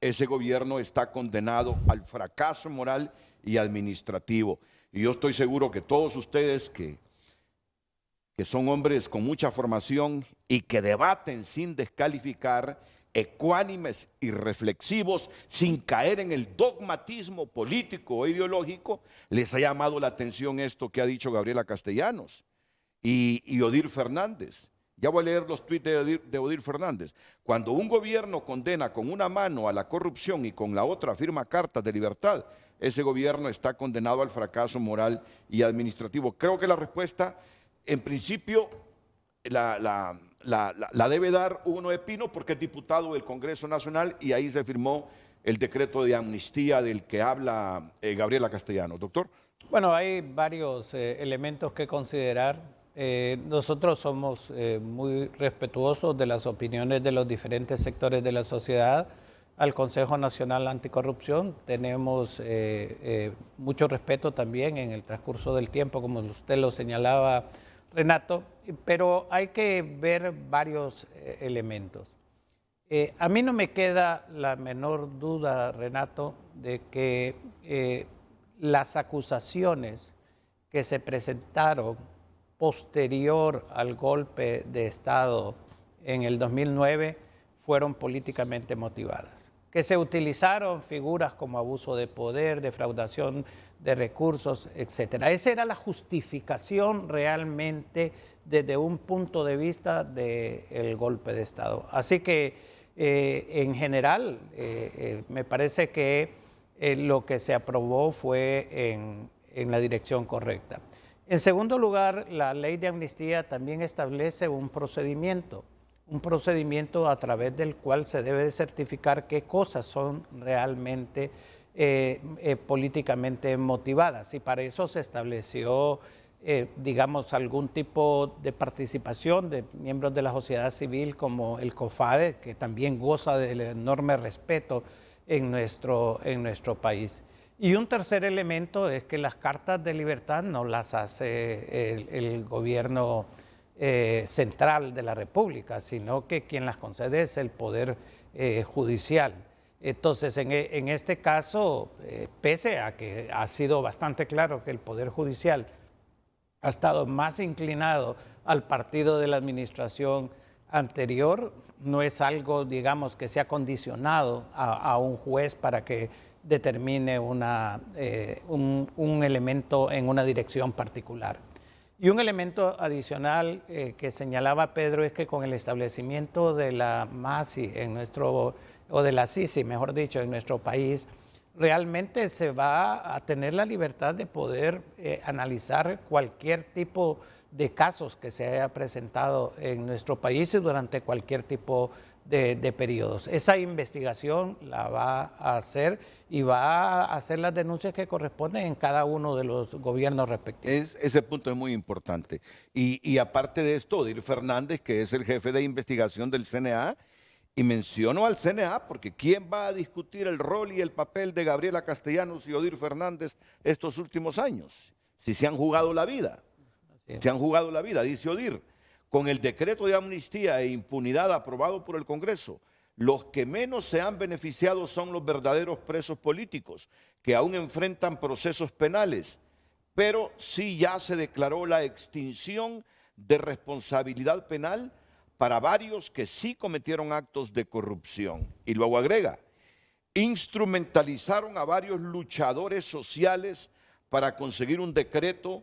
Speaker 1: ese gobierno está condenado al fracaso moral y administrativo. Y yo estoy seguro que todos ustedes que son hombres con mucha formación y que debaten sin descalificar, ecuánimes y reflexivos, sin caer en el dogmatismo político o ideológico, les ha llamado la atención esto que ha dicho Gabriela Castellanos y Odir Fernández. Ya voy a leer los tuits de Odir Fernández. Cuando un gobierno condena con una mano a la corrupción y con la otra firma cartas de libertad, ese gobierno está condenado al fracaso moral y administrativo. Creo que la respuesta, en principio, la debe dar Hugo Espino porque es diputado del Congreso Nacional y ahí se firmó el decreto de amnistía del que habla Gabriela Castellanos. Doctor.
Speaker 3: Bueno, hay varios elementos que considerar. Nosotros somos muy respetuosos de las opiniones de los diferentes sectores de la sociedad. Al Consejo Nacional Anticorrupción tenemos mucho respeto también en el transcurso del tiempo, como usted lo señalaba, Renato, pero hay que ver varios elementos. A mí no me queda la menor duda, Renato, de que las acusaciones que se presentaron posterior al golpe de Estado en el 2009 fueron políticamente motivadas, que se utilizaron figuras como abuso de poder, defraudación de recursos, etcétera. Esa era la justificación realmente desde un punto de vista del golpe de Estado. Así que en general me parece que lo que se aprobó fue en la dirección correcta. En segundo lugar, la ley de amnistía también establece un procedimiento a través del cual se debe de certificar qué cosas son realmente políticamente motivadas, y para eso se estableció digamos, algún tipo de participación de miembros de la sociedad civil como el COFADE, que también goza del enorme respeto en nuestro país. Y un tercer elemento es que las cartas de libertad no las hace el gobierno central de la República, sino que quien las concede es el Poder Judicial. Entonces, en este caso, pese a que ha sido bastante claro que el Poder Judicial ha estado más inclinado al partido de la administración anterior, no es algo, digamos, que sea condicionado a un juez para que determine un elemento en una dirección particular. Y un elemento adicional que señalaba Pedro es que con el establecimiento de la MASI o de la CICI, mejor dicho, en nuestro país, realmente se va a tener la libertad de poder analizar cualquier tipo de casos que se haya presentado en nuestro país y durante cualquier tipo de periodos. Esa investigación la va a hacer y va a hacer las denuncias que corresponden en cada uno de los gobiernos respectivos.
Speaker 1: Ese punto es muy importante. Y aparte de esto, Odir Fernández, que es el jefe de investigación del CNA, y menciono al CNA porque ¿quién va a discutir el rol y el papel de Gabriela Castellanos y Odir Fernández estos últimos años? Si se han jugado la vida. Se han jugado la vida, dice Odir. Con el decreto de amnistía e impunidad aprobado por el Congreso, los que menos se han beneficiado son los verdaderos presos políticos, que aún enfrentan procesos penales, pero sí ya se declaró la extinción de responsabilidad penal para varios que sí cometieron actos de corrupción. Y luego agrega, instrumentalizaron a varios luchadores sociales para conseguir un decreto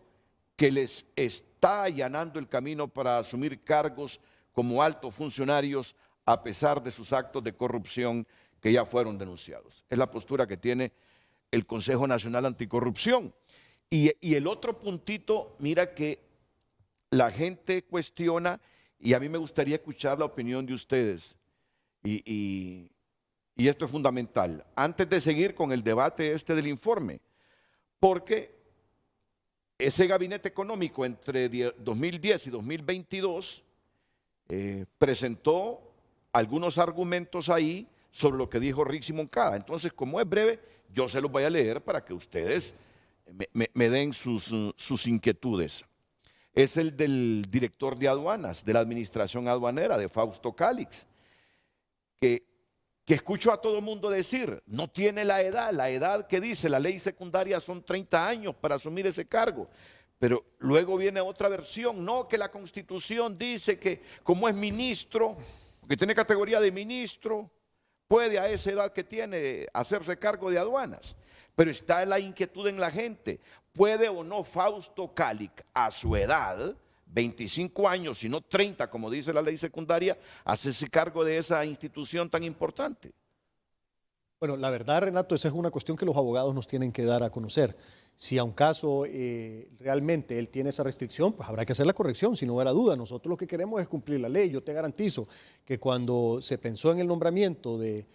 Speaker 1: que les está allanando el camino para asumir cargos como altos funcionarios a pesar de sus actos de corrupción que ya fueron denunciados. Es la postura que tiene el Consejo Nacional Anticorrupción. Y el otro puntito, mira que la gente cuestiona, y a mí me gustaría escuchar la opinión de ustedes, y esto es fundamental, antes de seguir con el debate del informe, porque ese gabinete económico entre 2010 y 2022 presentó algunos argumentos ahí sobre lo que dijo Rixi Moncada. Entonces, como es breve, yo se los voy a leer para que ustedes me den sus inquietudes. Es el del director de aduanas, de la administración aduanera, de Fausto Calix, que escucho a todo mundo decir, no tiene la edad que dice la ley secundaria son 30 años para asumir ese cargo. Pero luego viene otra versión, no, que la Constitución dice que como es ministro, porque tiene categoría de ministro, puede a esa edad que tiene hacerse cargo de aduanas. Pero está la inquietud en la gente, ¿puede o no Fausto Calix a su edad, 25 años, si no 30, como dice la ley secundaria, hacerse cargo de esa institución tan importante?
Speaker 4: Bueno, la verdad, Renato, esa es una cuestión que los abogados nos tienen que dar a conocer. Si a un caso realmente él tiene esa restricción, pues habrá que hacer la corrección, sin lugar a duda. Nosotros lo que queremos es cumplir la ley. Yo te garantizo que cuando se pensó en el nombramiento del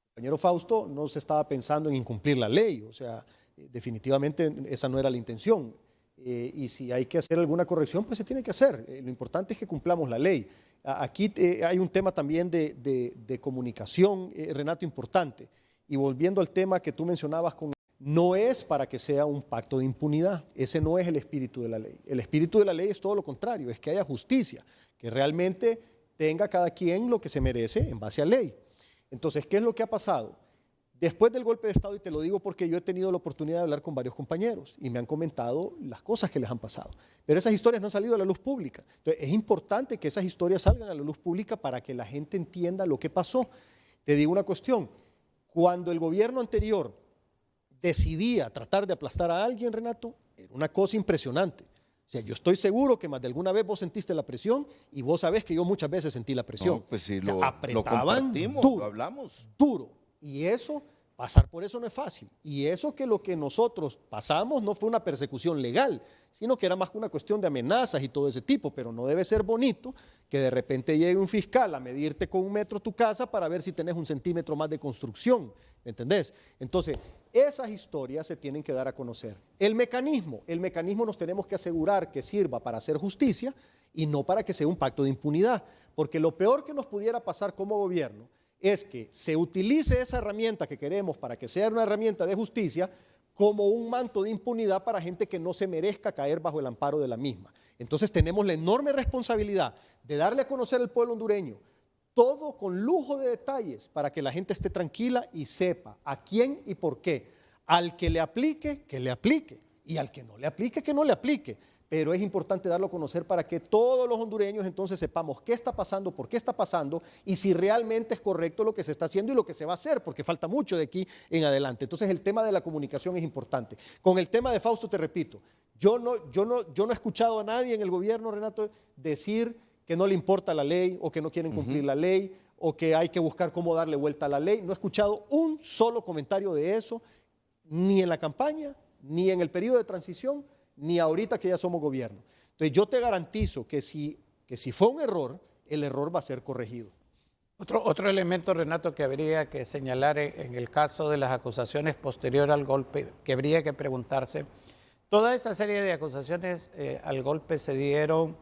Speaker 4: compañero Fausto, no se estaba pensando en incumplir la ley. O sea, definitivamente esa no era la intención. Y si hay que hacer alguna corrección, pues se tiene que hacer. Lo importante es que cumplamos la ley. Aquí hay un tema también de comunicación, Renato, importante. Y volviendo al tema que tú mencionabas, no es para que sea un pacto de impunidad. Ese no es el espíritu de la ley. El espíritu de la ley es todo lo contrario, es que haya justicia, que realmente tenga cada quien lo que se merece en base a ley. Entonces, ¿qué es lo que ha pasado? Después del golpe de Estado, y te lo digo porque yo he tenido la oportunidad de hablar con varios compañeros y me han comentado las cosas que les han pasado, pero esas historias no han salido a la luz pública. Entonces, es importante que esas historias salgan a la luz pública para que la gente entienda lo que pasó. Te digo una cuestión, cuando el gobierno anterior decidía tratar de aplastar a alguien, Renato, era una cosa impresionante. O sea, yo estoy seguro que más de alguna vez vos sentiste la presión y vos sabés que yo muchas veces sentí la presión.
Speaker 1: No, pues sí,
Speaker 4: o sea, apretaban
Speaker 1: lo compartimos,
Speaker 4: duro,
Speaker 1: lo hablamos.
Speaker 4: Duro. Y eso Pasar por eso no es fácil. Y eso que lo que nosotros pasamos no fue una persecución legal, sino que era más que una cuestión de amenazas y todo ese tipo. Pero no debe ser bonito que de repente llegue un fiscal a medirte con 1 metro tu casa para ver si tenés 1 centímetro más de construcción. ¿Me entendés? Entonces, esas historias se tienen que dar a conocer. El mecanismo nos tenemos que asegurar que sirva para hacer justicia y no para que sea un pacto de impunidad. Porque lo peor que nos pudiera pasar como gobierno es que se utilice esa herramienta que queremos para que sea una herramienta de justicia como un manto de impunidad para gente que no se merezca caer bajo el amparo de la misma. Entonces tenemos la enorme responsabilidad de darle a conocer al pueblo hondureño todo con lujo de detalles para que la gente esté tranquila y sepa a quién y por qué. Al que le aplique, y al que no le aplique, que no le aplique. Pero es importante darlo a conocer para que todos los hondureños entonces sepamos qué está pasando, por qué está pasando y si realmente es correcto lo que se está haciendo y lo que se va a hacer, porque falta mucho de aquí en adelante. Entonces el tema de la comunicación es importante. Con el tema de Fausto, te repito, yo no he escuchado a nadie en el gobierno, Renato, decir que no le importa la ley o que no quieren cumplir la ley o que hay que buscar cómo darle vuelta a la ley. No he escuchado un solo comentario de eso, ni en la campaña, ni en el periodo de transición, ni ahorita que ya somos gobierno. Entonces yo te garantizo que si fue un error, el error va a ser corregido.
Speaker 3: Otro elemento, Renato, que habría que señalar en el caso de las acusaciones posterior al golpe, que habría que preguntarse, toda esa serie de acusaciones al golpe se dieron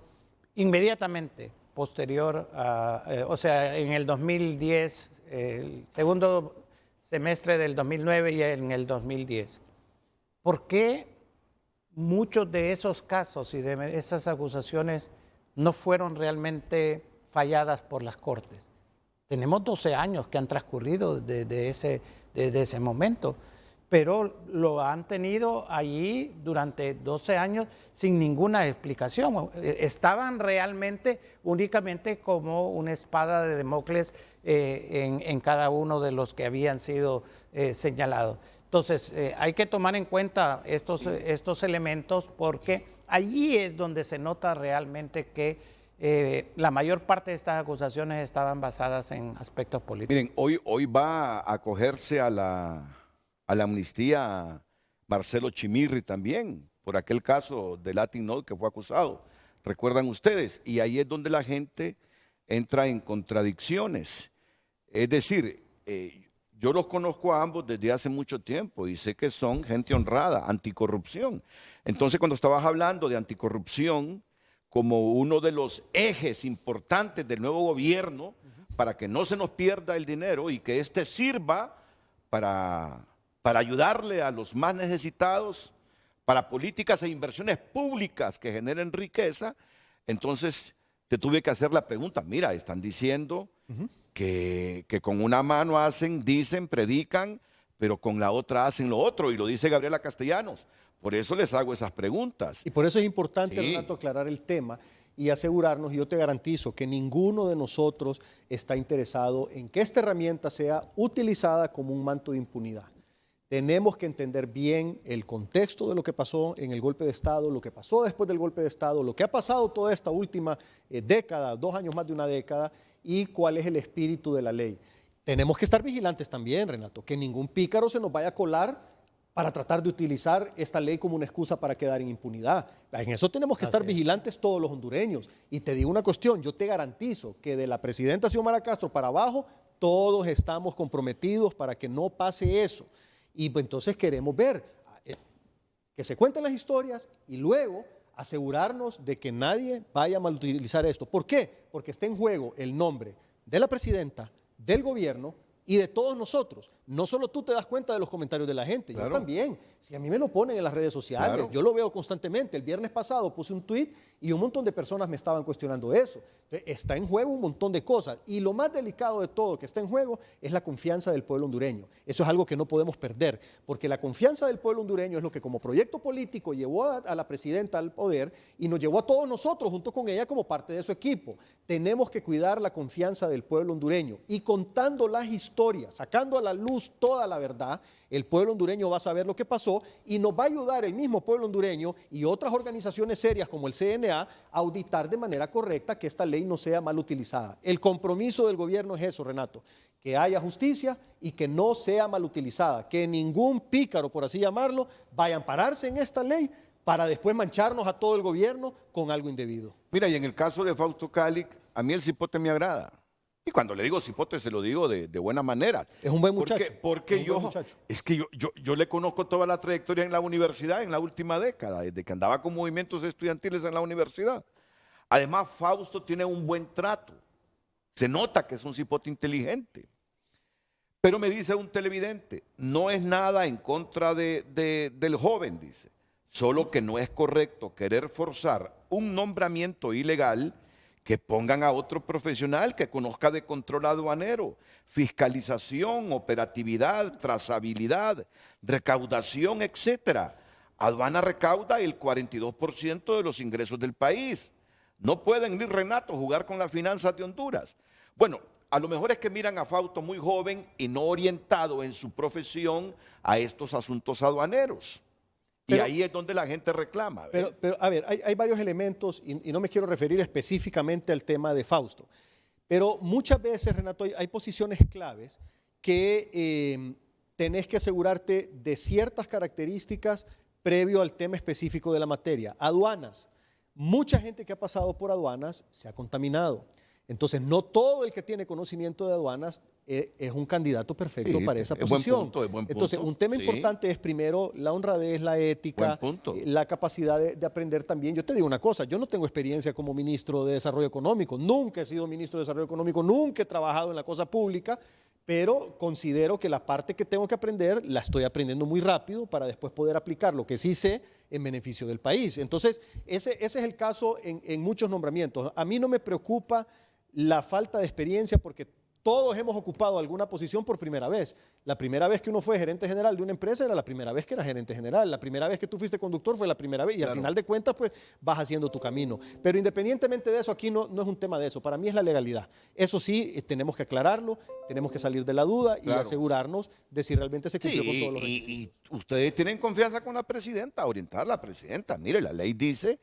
Speaker 3: inmediatamente posterior o sea, en el 2010, el segundo semestre del 2009 y en el 2010. ¿Por qué muchos de esos casos y de esas acusaciones no fueron realmente falladas por las Cortes? Tenemos 12 años que han transcurrido desde ese momento, pero lo han tenido allí durante 12 años sin ninguna explicación. Estaban realmente únicamente como una espada de Damocles en cada uno de los que habían sido señalados. Entonces, hay que tomar en cuenta estos elementos porque allí es donde se nota realmente que la mayor parte de estas acusaciones estaban basadas en aspectos políticos.
Speaker 1: Miren, hoy va a acogerse a la amnistía Marcelo Chimirri también, por aquel caso de Latin Note que fue acusado. ¿Recuerdan ustedes? Y ahí es donde la gente entra en contradicciones. Es decir, yo los conozco a ambos desde hace mucho tiempo y sé que son gente honrada, anticorrupción. Entonces, cuando estabas hablando de anticorrupción como uno de los ejes importantes del nuevo gobierno para que no se nos pierda el dinero y que éste sirva para ayudarle a los más necesitados, para políticas e inversiones públicas que generen riqueza, entonces te tuve que hacer la pregunta, mira, están diciendo que con una mano dicen, predican, pero con la otra hacen lo otro, y lo dice Gabriela Castellanos. Por eso les hago esas preguntas.
Speaker 4: Y por eso es importante,
Speaker 1: Sí,
Speaker 4: Renato, aclarar el tema y asegurarnos, y yo te garantizo que ninguno de nosotros está interesado en que esta herramienta sea utilizada como un manto de impunidad. Tenemos que entender bien el contexto de lo que pasó en el golpe de Estado, lo que pasó después del golpe de Estado, lo que ha pasado toda esta última década, 2 años más de una década, y cuál es el espíritu de la ley. Tenemos que estar vigilantes también, Renato, que ningún pícaro se nos vaya a colar para tratar de utilizar esta ley como una excusa para quedar en impunidad. En eso tenemos que estar vigilantes todos los hondureños. Y te digo una cuestión, yo te garantizo que de la presidenta Xiomara Castro para abajo, todos estamos comprometidos para que no pase eso. Y pues, entonces queremos ver que se cuenten las historias y luego asegurarnos de que nadie vaya a malutilizar esto. ¿Por qué? Porque está en juego el nombre de la presidenta, del gobierno y de todos nosotros. No solo tú te das cuenta de los comentarios de la gente,
Speaker 1: claro,
Speaker 4: yo también. Si a mí me lo ponen en las redes sociales,
Speaker 1: claro,
Speaker 4: yo lo veo constantemente. El viernes pasado puse un tuit y un montón de personas me estaban cuestionando eso. Entonces, está en juego un montón de cosas. Y lo más delicado de todo que está en juego es la confianza del pueblo hondureño. Eso es algo que no podemos perder, porque la confianza del pueblo hondureño es lo que como proyecto político llevó a la presidenta al poder y nos llevó a todos nosotros junto con ella como parte de su equipo. Tenemos que cuidar la confianza del pueblo hondureño y contando las historias historia, sacando a la luz toda la verdad, el pueblo hondureño va a saber lo que pasó y nos va a ayudar el mismo pueblo hondureño y otras organizaciones serias como el CNA a auditar de manera correcta que esta ley no sea mal utilizada. El compromiso del gobierno es eso, Renato, que haya justicia y que no sea mal utilizada, que ningún pícaro, por así llamarlo, vaya a ampararse en esta ley para después mancharnos a todo el gobierno con algo indebido.
Speaker 1: Mira, y en el caso de Fausto Calic, a mí el cipote me agrada. Y cuando le digo cipote, se lo digo de buena manera.
Speaker 4: Es un buen muchacho.
Speaker 1: Porque yo le conozco toda la trayectoria en la universidad en la última década, desde que andaba con movimientos estudiantiles en la universidad. Además, Fausto tiene un buen trato. Se nota que es un cipote inteligente. Pero me dice un televidente, no es nada en contra del joven, dice. Solo que no es correcto querer forzar un nombramiento ilegal que pongan a otro profesional que conozca de control aduanero, fiscalización, operatividad, trazabilidad, recaudación, etcétera. Aduana recauda el 42% de los ingresos del país. No pueden ni Renato jugar con las finanzas de Honduras. Bueno, a lo mejor es que miran a Fausto muy joven y no orientado en su profesión a estos asuntos aduaneros. Y ahí es donde la gente reclama.
Speaker 4: Pero a ver, hay varios elementos y no me quiero referir específicamente al tema de Fausto. Pero muchas veces, Renato, hay posiciones claves que tenés que asegurarte de ciertas características previo al tema específico de la materia. Aduanas. Mucha gente que ha pasado por aduanas se ha contaminado. Entonces, no todo el que tiene conocimiento de aduanas es un candidato perfecto para esa posición.
Speaker 1: Es buen punto.
Speaker 4: Entonces, un tema importante es primero la honradez, la ética, la capacidad de aprender también. Yo te digo una cosa, yo no tengo experiencia como ministro de Desarrollo Económico, nunca he sido ministro de Desarrollo Económico, nunca he trabajado en la cosa pública, pero considero que la parte que tengo que aprender la estoy aprendiendo muy rápido para después poder aplicar lo que sí sé en beneficio del país. Entonces, ese es el caso en muchos nombramientos. A mí no me preocupa la falta de experiencia porque todos hemos ocupado alguna posición por primera vez. La primera vez que uno fue gerente general de una empresa era la primera vez que era gerente general. La primera vez que tú fuiste conductor fue la primera vez y al final de cuentas pues vas haciendo tu camino. Pero independientemente de eso, aquí no es un tema de eso. Para mí es la legalidad. Eso sí, tenemos que aclararlo, tenemos que salir de la duda y asegurarnos de si realmente se cumplió con todos los requisitos.
Speaker 1: Y ustedes tienen confianza con la presidenta, orientar a la presidenta. Mire, la ley dice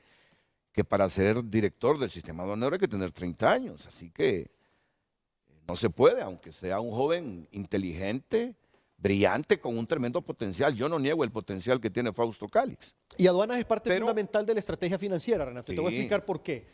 Speaker 1: que para ser director del sistema aduanero hay que tener 30 años, así que no se puede, aunque sea un joven inteligente, brillante, con un tremendo potencial. Yo no niego el potencial que tiene Fausto Calic.
Speaker 4: Y aduanas es parte fundamental de la estrategia financiera, Renato, y te voy a explicar por qué.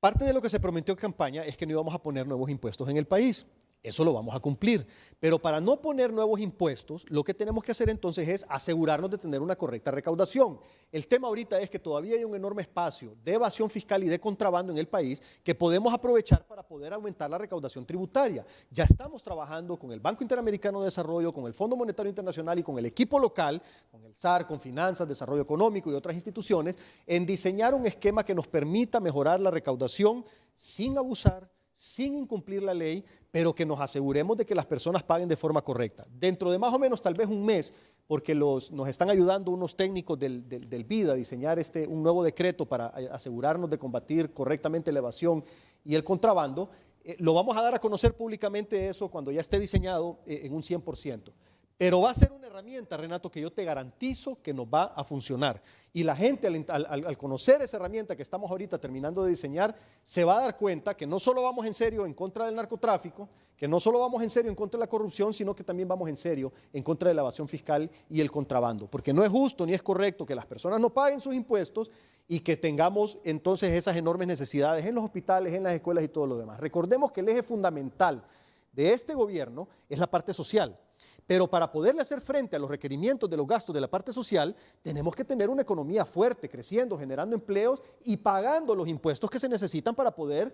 Speaker 4: Parte de lo que se prometió en campaña es que no íbamos a poner nuevos impuestos en el país. Eso lo vamos a cumplir. Pero para no poner nuevos impuestos, lo que tenemos que hacer entonces es asegurarnos de tener una correcta recaudación. El tema ahorita es que todavía hay un enorme espacio de evasión fiscal y de contrabando en el país que podemos aprovechar para poder aumentar la recaudación tributaria. Ya estamos trabajando con el Banco Interamericano de Desarrollo, con el Fondo Monetario Internacional y con el equipo local, con el SAR, con Finanzas, Desarrollo Económico y otras instituciones, en diseñar un esquema que nos permita mejorar la recaudación sin abusar, sin incumplir la ley, pero que nos aseguremos de que las personas paguen de forma correcta. Dentro de más o menos tal vez un mes, porque nos están ayudando unos técnicos del BID a diseñar un nuevo decreto para asegurarnos de combatir correctamente la evasión y el contrabando, lo vamos a dar a conocer públicamente eso cuando ya esté diseñado en un 100%. Pero va a ser una herramienta, Renato, que yo te garantizo que nos va a funcionar. Y la gente al conocer esa herramienta que estamos ahorita terminando de diseñar, se va a dar cuenta que no solo vamos en serio en contra del narcotráfico, que no solo vamos en serio en contra de la corrupción, sino que también vamos en serio en contra de la evasión fiscal y el contrabando. Porque no es justo ni es correcto que las personas no paguen sus impuestos y que tengamos entonces esas enormes necesidades en los hospitales, en las escuelas y todo lo demás. Recordemos que el eje fundamental de este gobierno es la parte social. Pero para poderle hacer frente a los requerimientos de los gastos de la parte social, tenemos que tener una economía fuerte, creciendo, generando empleos y pagando los impuestos que se necesitan para poder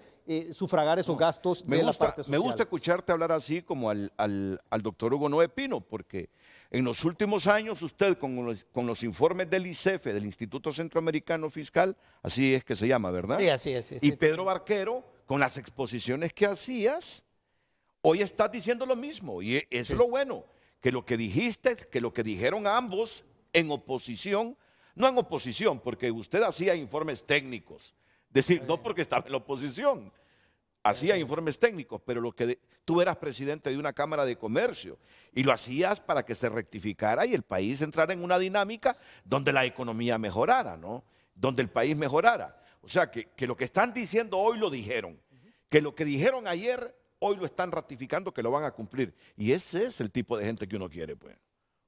Speaker 4: sufragar esos gastos de la parte social.
Speaker 1: Me gusta escucharte hablar así como al doctor Hugo Noé Pino, porque en los últimos años usted con los informes del ICEFE, del Instituto Centroamericano Fiscal, así es que se llama, ¿verdad?
Speaker 3: Sí, así es. Sí,
Speaker 1: y Pedro Barquero, con las exposiciones que hacías, hoy estás diciendo lo mismo y eso es lo bueno. Que lo que dijiste, que lo que dijeron ambos en oposición, no en oposición, porque usted hacía informes técnicos, decir, no porque estaba en la oposición, hacía informes técnicos, pero tú eras presidente de una Cámara de Comercio y lo hacías para que se rectificara y el país entrara en una dinámica donde la economía mejorara, ¿no? Donde el país mejorara. O sea, que lo que están diciendo hoy lo dijeron, que lo que dijeron ayer, hoy lo están ratificando, que lo van a cumplir. Y ese es el tipo de gente que uno quiere, pues.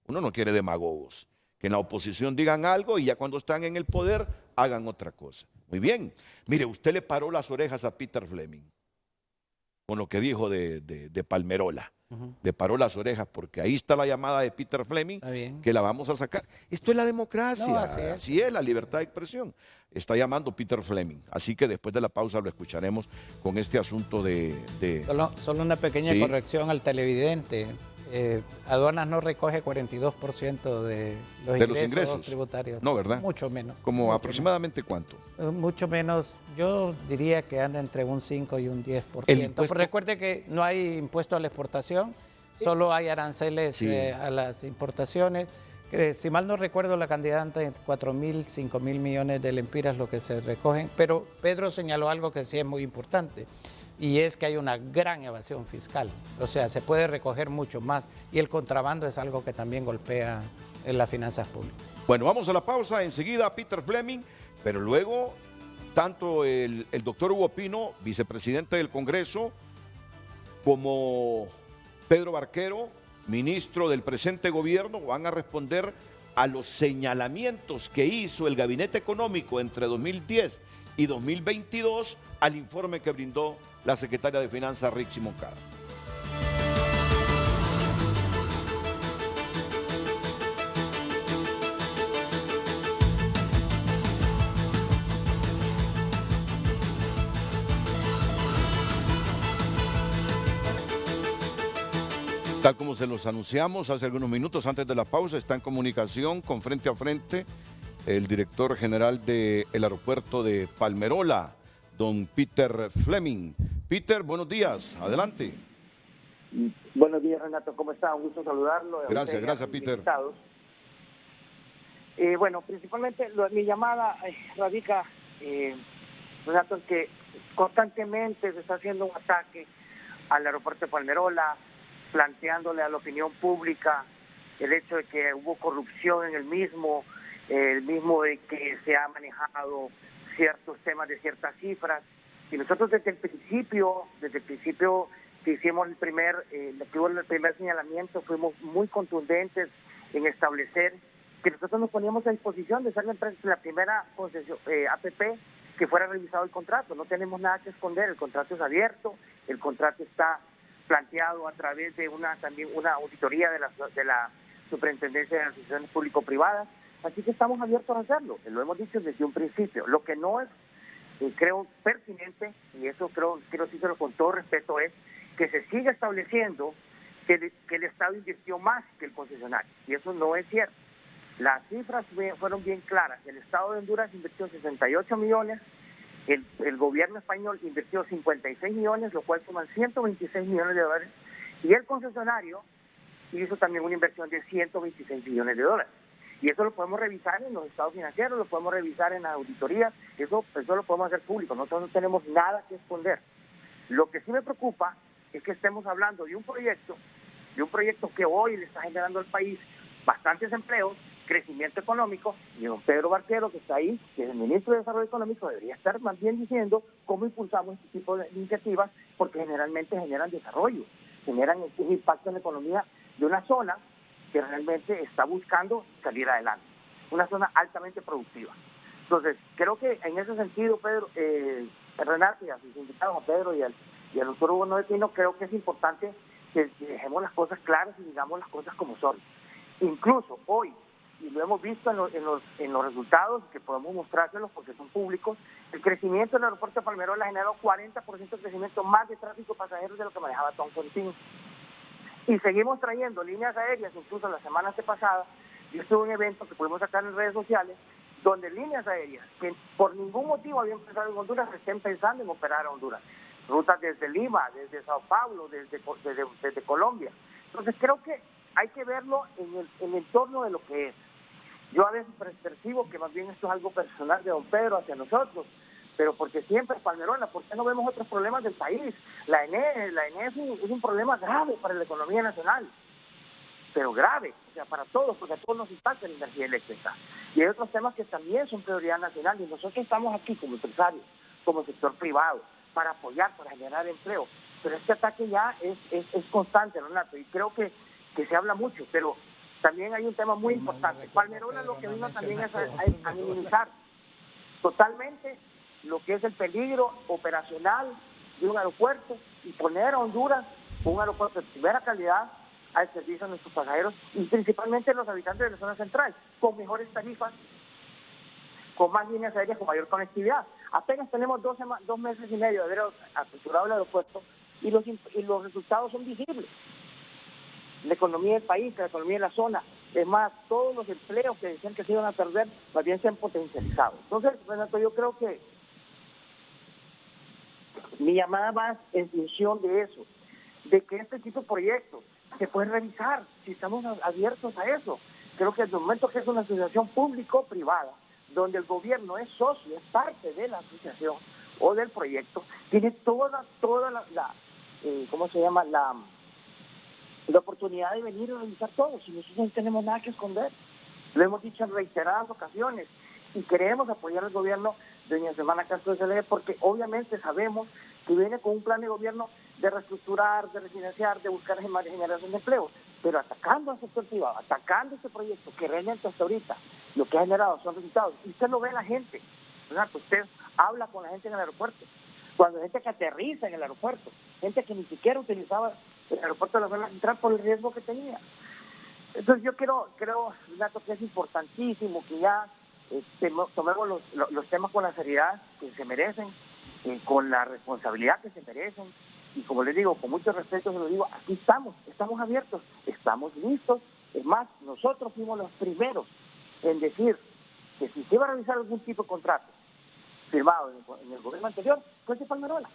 Speaker 1: Uno no quiere demagogos, que en la oposición digan algo y ya cuando están en el poder hagan otra cosa. Muy bien. Mire, usted le paró las orejas a Peter Fleming con lo que dijo de Palmerola. Le paró las orejas porque ahí está la llamada de Peter Fleming, que la vamos a sacar. Esto es la democracia,
Speaker 3: No,
Speaker 1: así es la libertad de expresión. Está llamando Peter Fleming, así que después de la pausa lo escucharemos con este asunto
Speaker 3: Solo una pequeña corrección al televidente. Aduanas no recoge 42% de los ingresos tributarios.
Speaker 1: No, ¿verdad?
Speaker 3: Mucho menos.
Speaker 1: ¿Como aproximadamente cuánto?
Speaker 3: Mucho menos. Yo diría que anda entre un 5 y un 10%. Pero recuerde que no hay impuesto a la exportación, solo hay aranceles a las importaciones. Si mal no recuerdo, la cantidad entre 4.000, 5.000 millones de lempiras lo que se recogen. Pero Pedro señaló algo que sí es muy importante. Y es que hay una gran evasión fiscal, o sea, se puede recoger mucho más y el contrabando es algo que también golpea en las finanzas públicas.
Speaker 1: Bueno, vamos a la pausa, enseguida Peter Fleming, pero luego tanto el doctor Hugo Pino, vicepresidente del Congreso, como Pedro Barquero, ministro del presente gobierno, van a responder a los señalamientos que hizo el Gabinete Económico entre 2010 y 2022 al informe que brindó la secretaria de Finanzas, Rixi Moncada. Tal como se los anunciamos hace algunos minutos antes de la pausa, está en comunicación con Frente a Frente el director general del aeropuerto de Palmerola, don Peter Fleming. Peter, buenos días, adelante.
Speaker 5: Buenos días, Renato, ¿cómo está? Un gusto saludarlo.
Speaker 1: Gracias, Peter.
Speaker 5: Bueno, principalmente mi llamada radica, Renato, en que constantemente se está haciendo un ataque al aeropuerto de Palmerola, planteándole a la opinión pública el hecho de que hubo corrupción en el mismo de que se ha manejado ciertos temas de ciertas cifras. Y nosotros desde el principio que hicimos el primer señalamiento, fuimos muy contundentes en establecer que nosotros nos poníamos a disposición de ser la primera concesión, APP que fuera revisado el contrato. No tenemos nada que esconder, el contrato es abierto, el contrato está planteado a través de también una auditoría de la Superintendencia de Asociaciones Público-Privadas, así que estamos abiertos a hacerlo, lo hemos dicho desde un principio. Lo que no es, creo, pertinente, y eso quiero decirlo con todo respeto, es que se siga estableciendo que el Estado invirtió más que el concesionario, y eso no es cierto. Las cifras fueron bien claras. El Estado de Honduras invirtió 68 millones, el gobierno español invirtió 56 millones, lo cual suman 126 millones de dólares, y el concesionario hizo también una inversión de 126 millones de dólares. Y eso lo podemos revisar en los estados financieros, lo podemos revisar en la auditoría, eso lo podemos hacer público, nosotros no tenemos nada que esconder. Lo que sí me preocupa es que estemos hablando de un proyecto que hoy le está generando al país bastantes empleos, crecimiento económico, y don Pedro Barquero, que está ahí, que es el ministro de Desarrollo Económico, debería estar más bien diciendo cómo impulsamos este tipo de iniciativas, porque generalmente generan desarrollo, generan un impacto en la economía de una zona que realmente está buscando salir adelante, una zona altamente productiva. Entonces, creo que en ese sentido, Pedro, Renato, y a sus invitados, a Pedro y al doctor Hugo Novetino, creo que es importante que dejemos las cosas claras y digamos las cosas como son. Incluso hoy, y lo hemos visto en los resultados, que podemos mostrárselos porque son públicos, el crecimiento del aeropuerto de Palmerola generó 40% de crecimiento más de tráfico de pasajeros de lo que manejaba Tom Contín. Y seguimos trayendo líneas aéreas, incluso la semana pasada, yo estuve en un evento que pudimos sacar en redes sociales, donde líneas aéreas que por ningún motivo habían empezado en Honduras estén pensando en operar a Honduras. Rutas desde Lima, desde Sao Paulo, desde Colombia. Entonces creo que hay que verlo en el entorno de lo que es. Yo a veces percibo que más bien esto es algo personal de don Pedro hacia nosotros, pero porque siempre Palmerola, ¿por qué no vemos otros problemas del país? La ENE es un problema grave para la economía nacional, pero grave, o sea, para todos, porque a todos nos impacta la energía eléctrica. Y hay otros temas que también son prioridad nacional, y nosotros estamos aquí como empresarios, como sector privado, para apoyar, para generar empleo. Pero este ataque ya es constante, Renato, y creo que se habla mucho, pero también hay un tema muy importante. Palmerola lo que vino también es a minimizar totalmente lo que es el peligro operacional de un aeropuerto y poner a Honduras un aeropuerto de primera calidad al servicio de nuestros pasajeros y principalmente los habitantes de la zona central, con mejores tarifas, con más líneas aéreas, con mayor conectividad. Apenas tenemos 2 meses y medio de haber aperturado el aeropuerto y los resultados son visibles. La economía del país, la economía de la zona, es más, todos los empleos que decían que se iban a perder, más bien se han potencializado. Entonces, Renato, yo creo que mi llamada va en función de eso, de que este tipo de proyectos se pueden revisar, si estamos abiertos a eso. Creo que desde el momento que es una asociación público-privada, donde el gobierno es socio, es parte de la asociación o del proyecto, tiene toda ¿cómo se llama? La oportunidad de venir a revisar todo, si nosotros no tenemos nada que esconder. Lo hemos dicho en reiteradas ocasiones y queremos apoyar al gobierno de doña Xiomara Castro de Celaya porque obviamente sabemos que viene con un plan de gobierno de reestructurar, de refinanciar, de buscar generación de empleo, pero atacando al sector privado, atacando este proyecto que realmente hasta ahorita lo que ha generado son resultados. Y usted lo ve en la gente, ¿verdad? Usted habla con la gente en el aeropuerto, cuando hay gente que aterriza en el aeropuerto, gente que ni siquiera utilizaba el aeropuerto de la zona central por el riesgo que tenía. Entonces yo creo, Renato, que es importantísimo que ya tomemos los temas con la seriedad que se merecen, con la responsabilidad que se merecen, y como les digo, con mucho respeto se lo digo, aquí estamos abiertos, estamos listos. Es más, nosotros fuimos los primeros en decir que si se iba a realizar algún tipo de contrato firmado en el gobierno anterior, pues de Palmerola.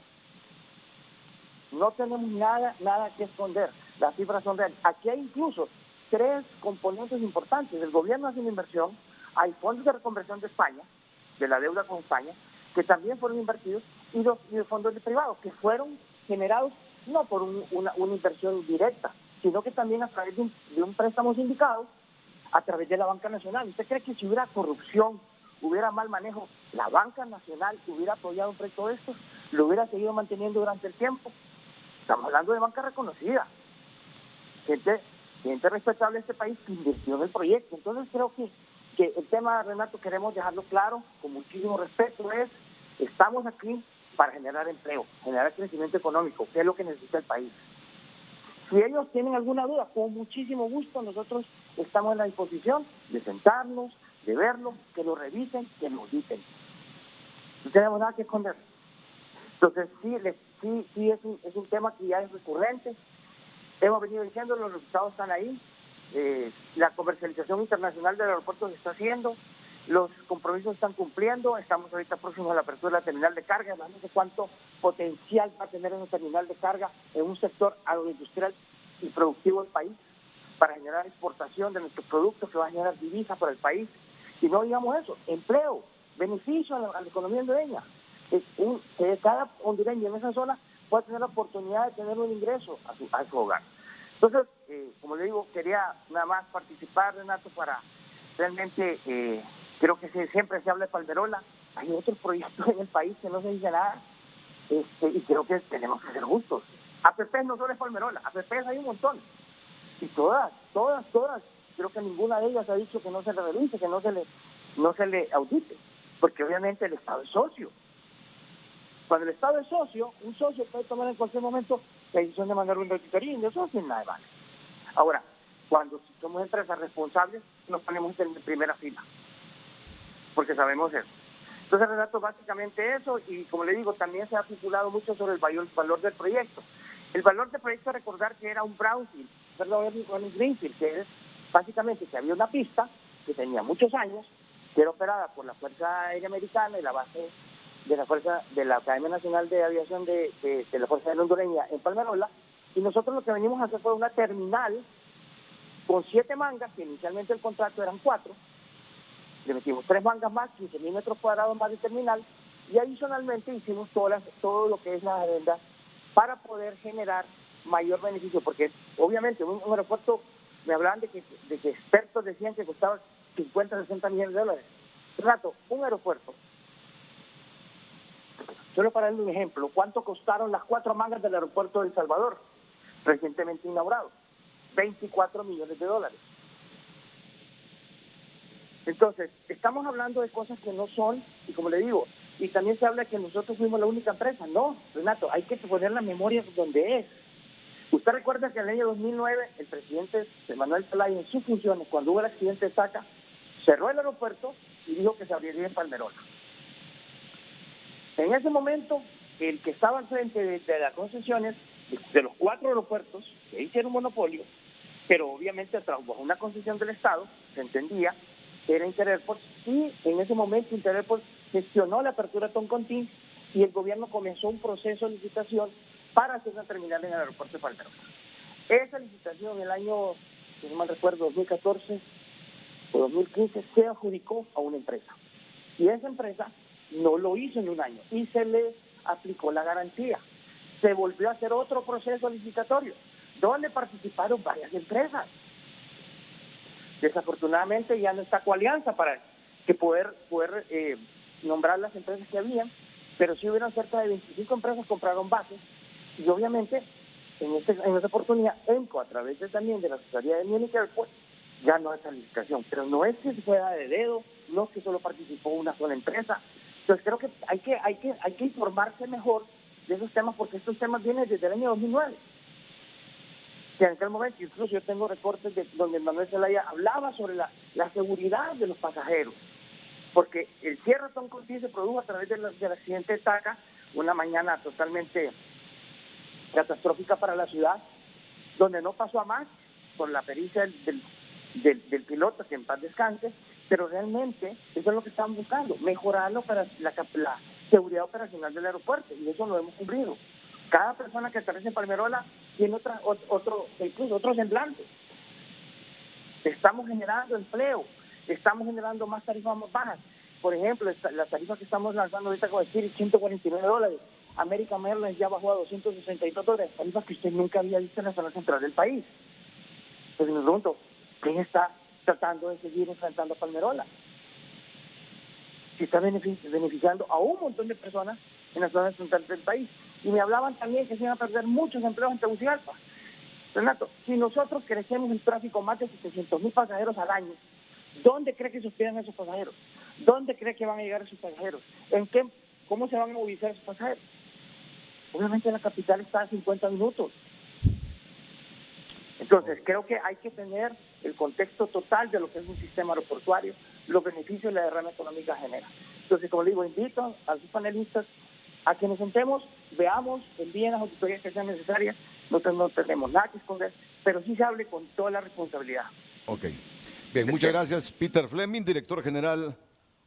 Speaker 5: No tenemos nada que esconder, las cifras son reales. Aquí hay incluso 3 componentes importantes. El gobierno hace una inversión, hay fondos de reconversión de España, de la deuda con España, que también fueron invertidos, y los fondos de privados, que fueron generados no por una inversión directa, sino que también a través de un préstamo sindicado, a través de la Banca Nacional. ¿Usted cree que si hubiera corrupción, hubiera mal manejo, la Banca Nacional hubiera apoyado un proyecto de estos, lo hubiera seguido manteniendo durante el tiempo? Estamos hablando de banca reconocida, gente respetable de este país que invirtió en el proyecto. Entonces creo que el tema, Renato, queremos dejarlo claro, con muchísimo respeto, estamos aquí para generar empleo, generar crecimiento económico, que es lo que necesita el país. Si ellos tienen alguna duda, con muchísimo gusto nosotros estamos en la disposición de sentarnos, de verlo, que lo revisen, que lo auditen. No tenemos nada que esconder. Entonces sí es un tema que ya es recurrente. Hemos venido diciendo, los resultados están ahí. La comercialización internacional del aeropuerto se está haciendo, los compromisos están cumpliendo, estamos ahorita próximos a la apertura de la terminal de carga, no sé cuánto potencial va a tener una terminal de carga en un sector agroindustrial y productivo del país para generar exportación de nuestros productos, que va a generar divisas para el país. Y no digamos eso, empleo, beneficio a la economía hondureña. Que cada hondureño en esa zona pueda tener la oportunidad de tener un ingreso a su hogar. Entonces, como le digo, quería nada más participar, Renato, para realmente, creo que siempre se habla de Palmerola, hay otros proyectos en el país que no se dice nada, y creo que tenemos que ser justos. APPs no solo es Palmerola, APPs hay un montón, y todas, creo que ninguna de ellas ha dicho que no se le revise, que no se le audite, porque obviamente el Estado es socio. Cuando el Estado es socio, un socio puede tomar en cualquier momento la decisión de mandar una auditoría, y eso no es nada de malo. Ahora, cuando somos empresas responsables, nos ponemos en primera fila, porque sabemos eso. Entonces, Renato, básicamente eso, y como le digo, también se ha articulado mucho sobre el valor del proyecto. El valor del proyecto, recordar que era un greenfield, que es básicamente que había una pista que tenía muchos años, que era operada por la Fuerza Aérea Americana y la base de la Academia Nacional de Aviación de la Fuerza Aérea Hondureña en Palmerola, y nosotros lo que venimos a hacer fue una terminal con 7 mangas, que inicialmente el contrato eran 4, le metimos 3 mangas más, 15.000 metros cuadrados más de terminal, Y adicionalmente hicimos todo lo que es la agenda para poder generar mayor beneficio, porque obviamente un aeropuerto, me hablaban de que expertos decían que costaba 50, 60 millones de dólares. Renato, un aeropuerto, solo para darle un ejemplo, ¿cuánto costaron las 4 mangas del aeropuerto de El Salvador, recientemente inaugurado? 24 millones de dólares. Entonces, estamos hablando de cosas que no son, y como le digo, y también se habla que nosotros fuimos la única empresa. No, Renato, hay que poner la memoria donde es. Usted recuerda que en el año 2009 el presidente Manuel Zelaya, en sus funciones, cuando hubo el accidente de Saca, cerró el aeropuerto y dijo que se abriría en Palmerola. En ese momento, el que estaba al frente de las concesiones, de los 4 aeropuertos, que hicieron monopolio, pero obviamente bajo una concesión del Estado, se entendía, era Interairports, y en ese momento Interairports gestionó la apertura de Toncontín y el gobierno comenzó un proceso de licitación para hacer una terminal en el aeropuerto de Palmerola. Esa licitación en el año, si no mal recuerdo, 2014 o 2015, se adjudicó a una empresa. Y esa empresa no lo hizo en un año y se le aplicó la garantía. Se volvió a hacer otro proceso licitatorio, donde participaron varias empresas. Desafortunadamente ya no está Coalianza para que poder nombrar las empresas que habían, pero sí hubieron cerca de 25 empresas que compraron bases, y obviamente en esta oportunidad ENCO, a través también de la asesoría de Munich Airport, ganó esa licitación. Pero no es que se fuera de dedo, no es que solo participó una sola empresa. Entonces creo que hay que informarse mejor de esos temas, porque estos temas vienen desde el año 2009. Que en aquel momento, incluso yo tengo recortes donde Manuel Zelaya hablaba sobre la seguridad de los pasajeros, porque el cierre de Toncontín se produjo a través del accidente de Taca, una mañana totalmente catastrófica para la ciudad, donde no pasó a más por la pericia del piloto, que en paz descanse, pero realmente eso es lo que estamos buscando, mejorar la seguridad operacional del aeropuerto, y eso lo hemos cumplido. Cada persona que aterriza en Palmerola tiene incluso otro semblante. Estamos generando empleo, estamos generando más tarifas más bajas. Por ejemplo, la tarifa que estamos lanzando ahorita con Spirit, $149. American Airlines ya bajó a $262, tarifas que usted nunca había visto en la zona central del país. Entonces me pregunto, ¿quién está tratando de seguir enfrentando a Palmerola? Si está beneficiando a un montón de personas en la zona central del país. Y me hablaban también que se iban a perder muchos empleos en Tegucigalpa. Renato, si nosotros crecemos el tráfico más de 700,000 pasajeros al año, ¿dónde cree que se hospedan esos pasajeros? ¿Dónde cree que van a llegar esos pasajeros? ¿Cómo se van a movilizar esos pasajeros? Obviamente la capital está a 50 minutos. Entonces, creo que hay que tener el contexto total de lo que es un sistema aeroportuario, los beneficios y la derrama económica genera. Entonces, como le digo, invito a sus panelistas a que nos sentemos, veamos, envíen las auditorías que sean necesarias. Nosotros no tenemos nada que esconder, pero sí se hable con toda la responsabilidad.
Speaker 6: Ok. Bien, muchas gracias. Peter Fleming, director general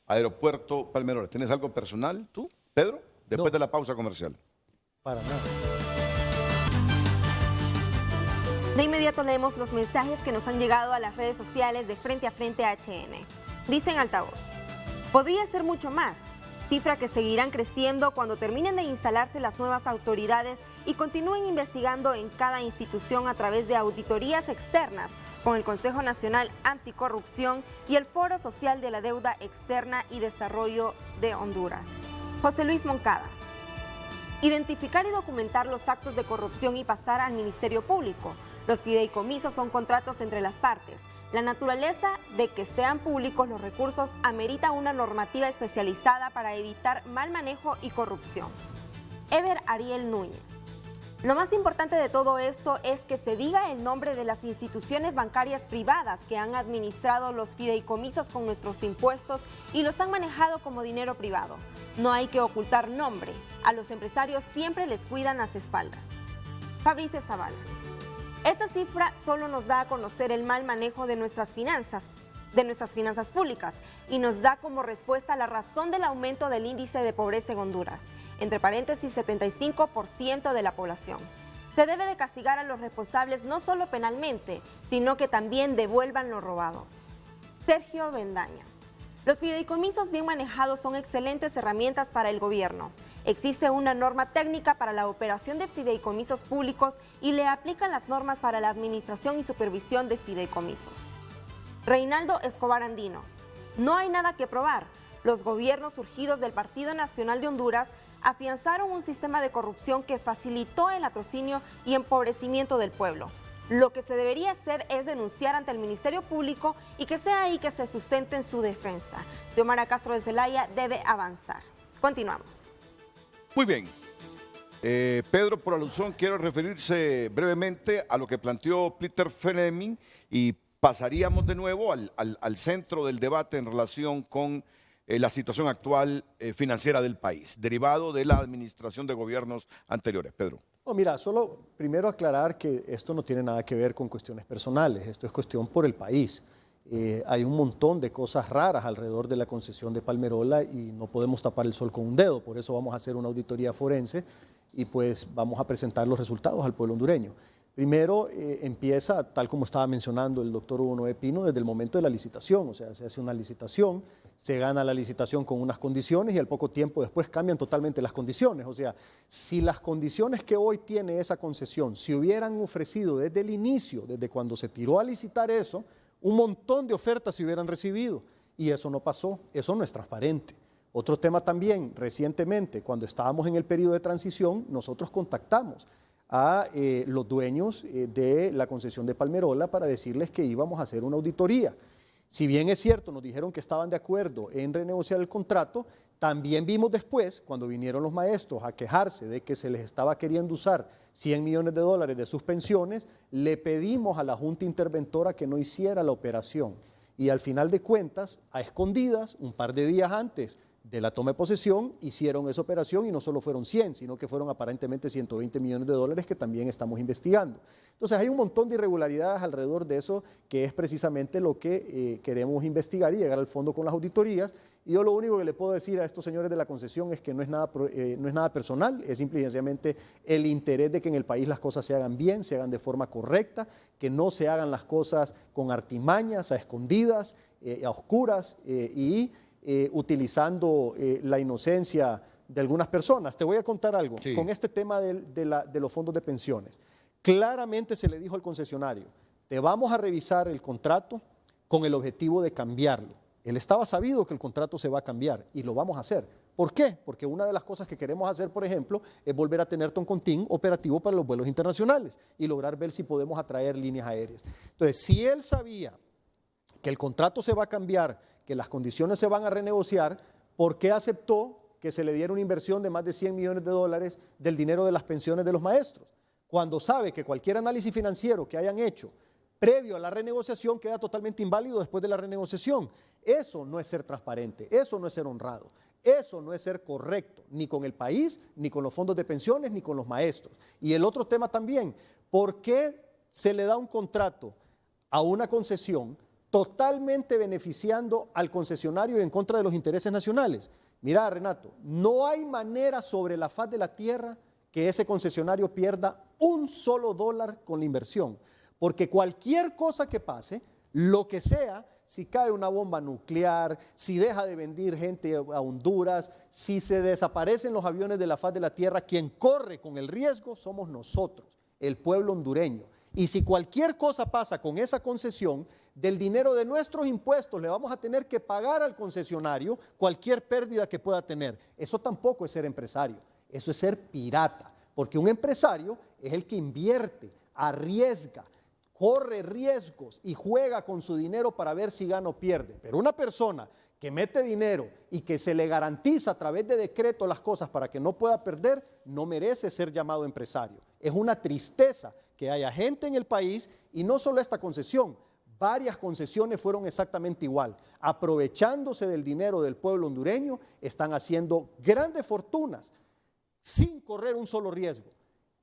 Speaker 6: Aeropuerto Palmerola. ¿Tienes algo personal tú, Pedro? Después de la pausa comercial.
Speaker 4: Para nada.
Speaker 2: De inmediato leemos los mensajes que nos han llegado a las redes sociales de Frente a Frente HN. Dicen altavoz: podría ser mucho más, cifra que seguirán creciendo cuando terminen de instalarse las nuevas autoridades y continúen investigando en cada institución a través de auditorías externas con el Consejo Nacional Anticorrupción y el Foro Social de la Deuda Externa y Desarrollo de Honduras. José Luis Moncada: identificar y documentar los actos de corrupción y pasar al Ministerio Público. Los fideicomisos son contratos entre las partes. La naturaleza de que sean públicos los recursos amerita una normativa especializada para evitar mal manejo y corrupción. Ever Ariel Núñez: lo más importante de todo esto es que se diga el nombre de las instituciones bancarias privadas que han administrado los fideicomisos con nuestros impuestos y los han manejado como dinero privado. No hay que ocultar nombre. A los empresarios siempre les cuidan las espaldas. Fabricio Zavala: esa cifra solo nos da a conocer el mal manejo de nuestras finanzas públicas y nos da como respuesta la razón del aumento del índice de pobreza en Honduras, entre paréntesis 75% de la población. Se debe de castigar a los responsables no solo penalmente, sino que también devuelvan lo robado. Sergio Bendaña: Los fideicomisos bien manejados son excelentes herramientas para el gobierno. Existe una norma técnica para la operación de fideicomisos públicos y le aplican las normas para la administración y supervisión de fideicomisos. Reinaldo Escobar Andino. No hay nada que probar. Los gobiernos surgidos del Partido Nacional de Honduras afianzaron un sistema de corrupción que facilitó el latrocinio y empobrecimiento del pueblo. Lo que se debería hacer es denunciar ante el Ministerio Público y que sea ahí que se sustente en su defensa. Xiomara Castro de Zelaya debe avanzar. Continuamos.
Speaker 6: Muy bien. Pedro, por alusión, quiero referirse brevemente a lo que planteó Peter Fleming y pasaríamos de nuevo al centro del debate en relación con la situación actual financiera del país, derivado de la administración de gobiernos anteriores. Pedro.
Speaker 4: No, mira, solo primero aclarar que esto no tiene nada que ver con cuestiones personales, esto es cuestión por el país. Hay un montón de cosas raras alrededor de la concesión de Palmerola y no podemos tapar el sol con un dedo, por eso vamos a hacer una auditoría forense y pues vamos a presentar los resultados al pueblo hondureño. Primero empieza, tal como estaba mencionando el doctor Hugo Noé Pino, desde el momento de la licitación, o sea, se hace una licitación, se gana la licitación con unas condiciones y al poco tiempo después cambian totalmente las condiciones. O sea, si las condiciones que hoy tiene esa concesión se hubieran ofrecido desde el inicio, desde cuando se tiró a licitar eso, un montón de ofertas se hubieran recibido y eso no pasó, eso no es transparente. Otro tema también, recientemente, cuando estábamos en el periodo de transición, nosotros contactamos a los dueños de la concesión de Palmerola para decirles que íbamos a hacer una auditoría. Si bien es cierto, nos dijeron que estaban de acuerdo en renegociar el contrato, también vimos después, cuando vinieron los maestros a quejarse de que se les estaba queriendo usar 100 millones de dólares de sus pensiones, le pedimos a la Junta Interventora que no hiciera la operación. Y al final de cuentas, a escondidas, un par de días antes de la toma de posesión, hicieron esa operación y no solo fueron 100, sino que fueron aparentemente 120 millones de dólares que también estamos investigando. Entonces hay un montón de irregularidades alrededor de eso que es precisamente lo que queremos investigar y llegar al fondo con las auditorías. Y yo lo único que le puedo decir a estos señores de la concesión es que no es nada personal, es simple y sencillamente el interés de que en el país las cosas se hagan bien, se hagan de forma correcta, que no se hagan las cosas con artimañas, a escondidas, a oscuras utilizando la inocencia de algunas personas. Te voy a contar algo. Sí. Con este tema de los fondos de pensiones. Claramente se le dijo al concesionario, te vamos a revisar el contrato con el objetivo de cambiarlo. Él estaba sabido que el contrato se va a cambiar y lo vamos a hacer. ¿Por qué? Porque una de las cosas que queremos hacer, por ejemplo, es volver a tener Toncontín operativo para los vuelos internacionales y lograr ver si podemos atraer líneas aéreas. Entonces, si él sabía que el contrato se va a cambiar, que las condiciones se van a renegociar, ¿por qué aceptó que se le diera una inversión de más de 100 millones de dólares del dinero de las pensiones de los maestros? Cuando sabe que cualquier análisis financiero que hayan hecho previo a la renegociación queda totalmente inválido después de la renegociación. Eso no es ser transparente, eso no es ser honrado, eso no es ser correcto, ni con el país, ni con los fondos de pensiones, ni con los maestros. Y el otro tema también, ¿por qué se le da un contrato a una concesión totalmente beneficiando al concesionario y en contra de los intereses nacionales? Mira, Renato, no hay manera sobre la faz de la tierra que ese concesionario pierda un solo dólar con la inversión, porque cualquier cosa que pase, lo que sea, si cae una bomba nuclear, si deja de venir gente a Honduras, si se desaparecen los aviones de la faz de la tierra, quien corre con el riesgo somos nosotros, el pueblo hondureño. Y si cualquier cosa pasa con esa concesión, del dinero de nuestros impuestos le vamos a tener que pagar al concesionario cualquier pérdida que pueda tener. Eso tampoco es ser empresario, eso es ser pirata, porque un empresario es el que invierte, arriesga, corre riesgos y juega con su dinero para ver si gana o pierde. Pero una persona que mete dinero y que se le garantiza a través de decreto las cosas para que no pueda perder, no merece ser llamado empresario. Es una tristeza que haya gente en el país, y no solo esta concesión, varias concesiones fueron exactamente igual. Aprovechándose del dinero del pueblo hondureño, están haciendo grandes fortunas sin correr un solo riesgo.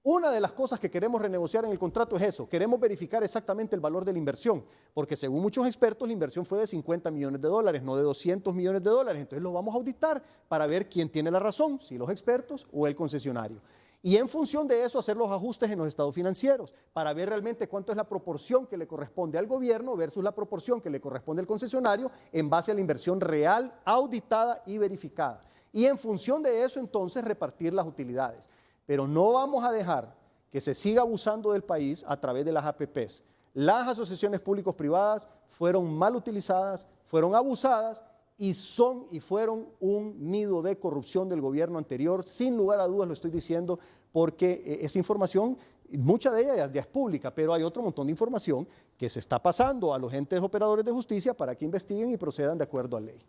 Speaker 4: Una de las cosas que queremos renegociar en el contrato es eso, queremos verificar exactamente el valor de la inversión, porque según muchos expertos la inversión fue de 50 millones de dólares, no de 200 millones de dólares, entonces lo vamos a auditar para ver quién tiene la razón, si los expertos o el concesionario. Y en función de eso hacer los ajustes en los estados financieros para ver realmente cuánto es la proporción que le corresponde al gobierno versus la proporción que le corresponde al concesionario en base a la inversión real, auditada y verificada. Y en función de eso entonces repartir las utilidades. Pero no vamos a dejar que se siga abusando del país a través de las APPs. Las asociaciones públicos-privadas fueron mal utilizadas, fueron abusadas y fueron un nido de corrupción del gobierno anterior. Sin lugar a dudas lo estoy diciendo porque esa información, mucha de ella ya es pública, pero hay otro montón de información que se está pasando a los entes operadores de justicia para que investiguen y procedan de acuerdo a ley.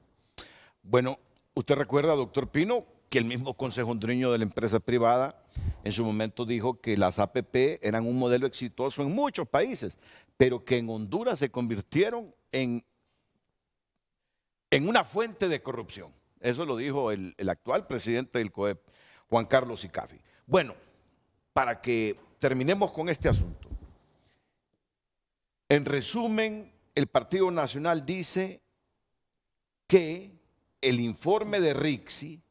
Speaker 6: Bueno, usted recuerda, doctor Pino, que el mismo Consejo Hondureño de la Empresa Privada en su momento dijo que las APP eran un modelo exitoso en muchos países, pero que en Honduras se convirtieron en una fuente de corrupción. Eso lo dijo el actual presidente del COEP, Juan Carlos Icafi. Bueno, para que terminemos con este asunto. En resumen, el Partido Nacional dice que el informe de RICSI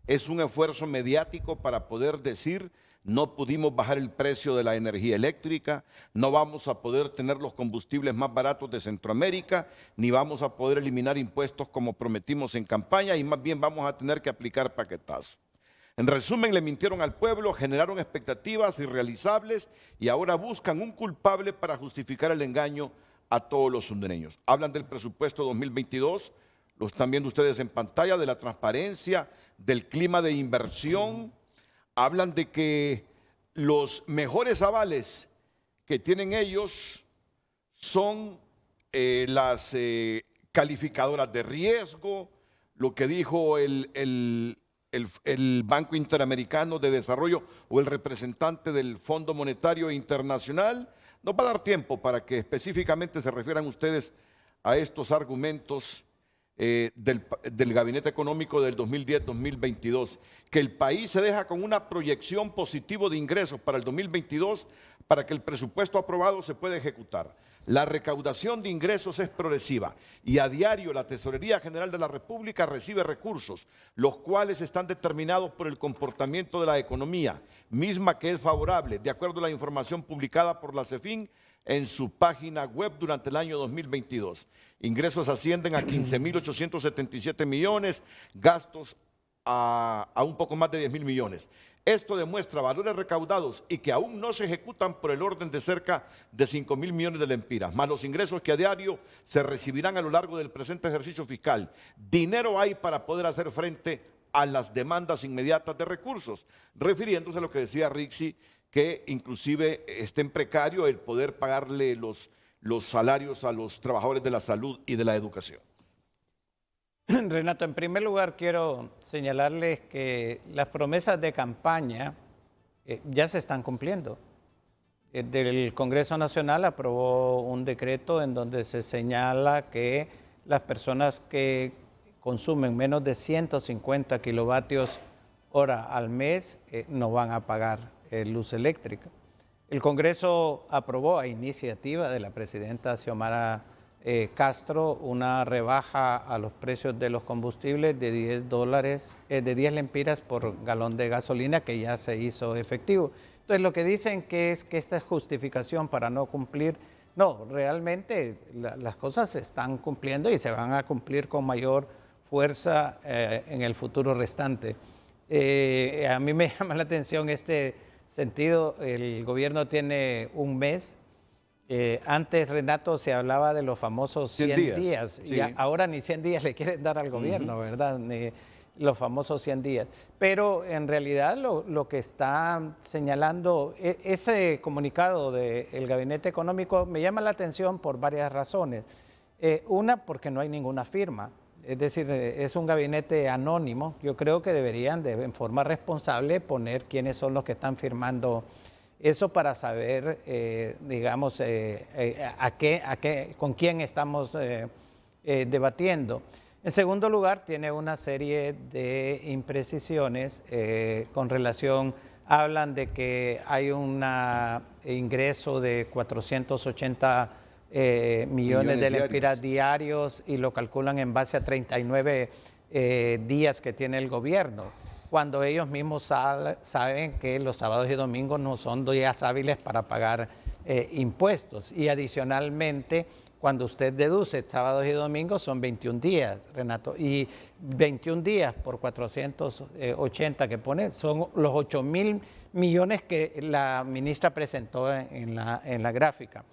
Speaker 6: es un esfuerzo mediático para poder decir no pudimos bajar el precio de la energía eléctrica, no vamos a poder tener los combustibles más baratos de Centroamérica, ni vamos a poder eliminar impuestos como prometimos en campaña y más bien vamos a tener que aplicar paquetazos. En resumen, le mintieron al pueblo, generaron expectativas irrealizables y ahora buscan un culpable para justificar el engaño a todos los hondureños. Hablan del presupuesto 2022, lo están viendo ustedes en pantalla, de la transparencia, del clima de inversión. Hablan de que los mejores avales que tienen ellos son las calificadoras de riesgo, lo que dijo el Banco Interamericano de Desarrollo o el representante del Fondo Monetario Internacional. No va a dar tiempo para que específicamente se refieran ustedes a estos argumentos del Gabinete Económico del 2010-2022, que el país se deja con una proyección positiva de ingresos para el 2022 para que el presupuesto aprobado se pueda ejecutar. La recaudación de ingresos es progresiva y a diario la Tesorería General de la República recibe recursos, los cuales están determinados por el comportamiento de la economía, misma que es favorable, de acuerdo a la información publicada por la CEFIN en su página web durante el año 2022. Ingresos ascienden a 15.877 millones, gastos a un poco más de 10.000 millones. Esto demuestra valores recaudados y que aún no se ejecutan por el orden de cerca de 5.000 millones de lempiras, más los ingresos que a diario se recibirán a lo largo del presente ejercicio fiscal. Dinero hay para poder hacer frente a las demandas inmediatas de recursos, refiriéndose a lo que decía Rixi, que inclusive esté en precario el poder pagarle los salarios a los trabajadores de la salud y de la educación.
Speaker 3: Renato, en primer lugar quiero señalarles que las promesas de campaña ya se están cumpliendo. El Congreso Nacional aprobó un decreto en donde se señala que las personas que consumen menos de 150 kilovatios hora al mes no van a pagar luz eléctrica. El Congreso aprobó a iniciativa de la presidenta Xiomara Castro una rebaja a los precios de los combustibles de 10 lempiras por galón de gasolina, que ya se hizo efectivo. Entonces lo que dicen que es que esta es justificación para no cumplir. No, realmente las cosas se están cumpliendo y se van a cumplir con mayor fuerza en el futuro restante. A mí me llama la atención este sentido. El gobierno tiene un mes. Antes, Renato, se hablaba de los famosos 100 días.
Speaker 6: Sí.
Speaker 3: Y ahora ni 100 días le quieren dar al gobierno, ¿verdad? Ni los famosos 100 días. Pero en realidad lo que está señalando ese comunicado del Gabinete Económico me llama la atención por varias razones. Una, porque no hay ninguna firma. Es decir, es un gabinete anónimo. Yo creo que deberían, en forma responsable, poner quiénes son los que están firmando eso para saber, digamos, con quién estamos debatiendo. En segundo lugar, tiene una serie de imprecisiones con relación, hablan de que hay un ingreso de 480 millones de lempiras diarios y lo calculan en base a 39 días que tiene el gobierno, cuando ellos mismos saben que los sábados y domingos no son días hábiles para pagar impuestos. Y adicionalmente, cuando usted deduce sábados y domingos son 21 días, Renato, y 21 días por 480 que pone son los 8.000 millones que la ministra presentó en la gráfica.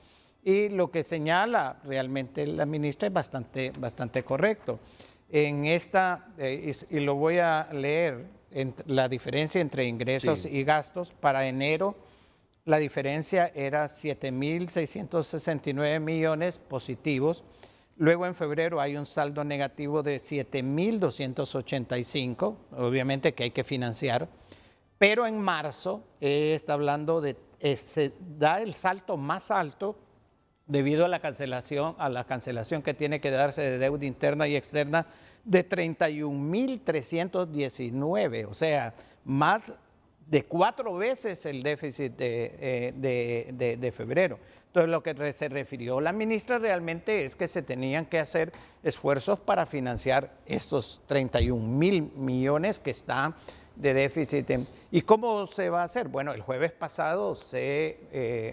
Speaker 3: Y lo que señala realmente la ministra es bastante correcto. En esta, y lo voy a leer, la diferencia entre ingresos y gastos para enero, la diferencia era 7.669 millones positivos. Luego en febrero hay un saldo negativo de 7.285, obviamente que hay que financiar. Pero en marzo está hablando de, se da el salto más alto debido a la cancelación que tiene que darse de deuda interna y externa de 31.319, o sea, más de 4 veces el déficit de febrero. Entonces, lo que se refirió la ministra realmente es que se tenían que hacer esfuerzos para financiar estos 31.000 millones que están de déficit. ¿Y cómo se va a hacer? Bueno, el jueves pasado,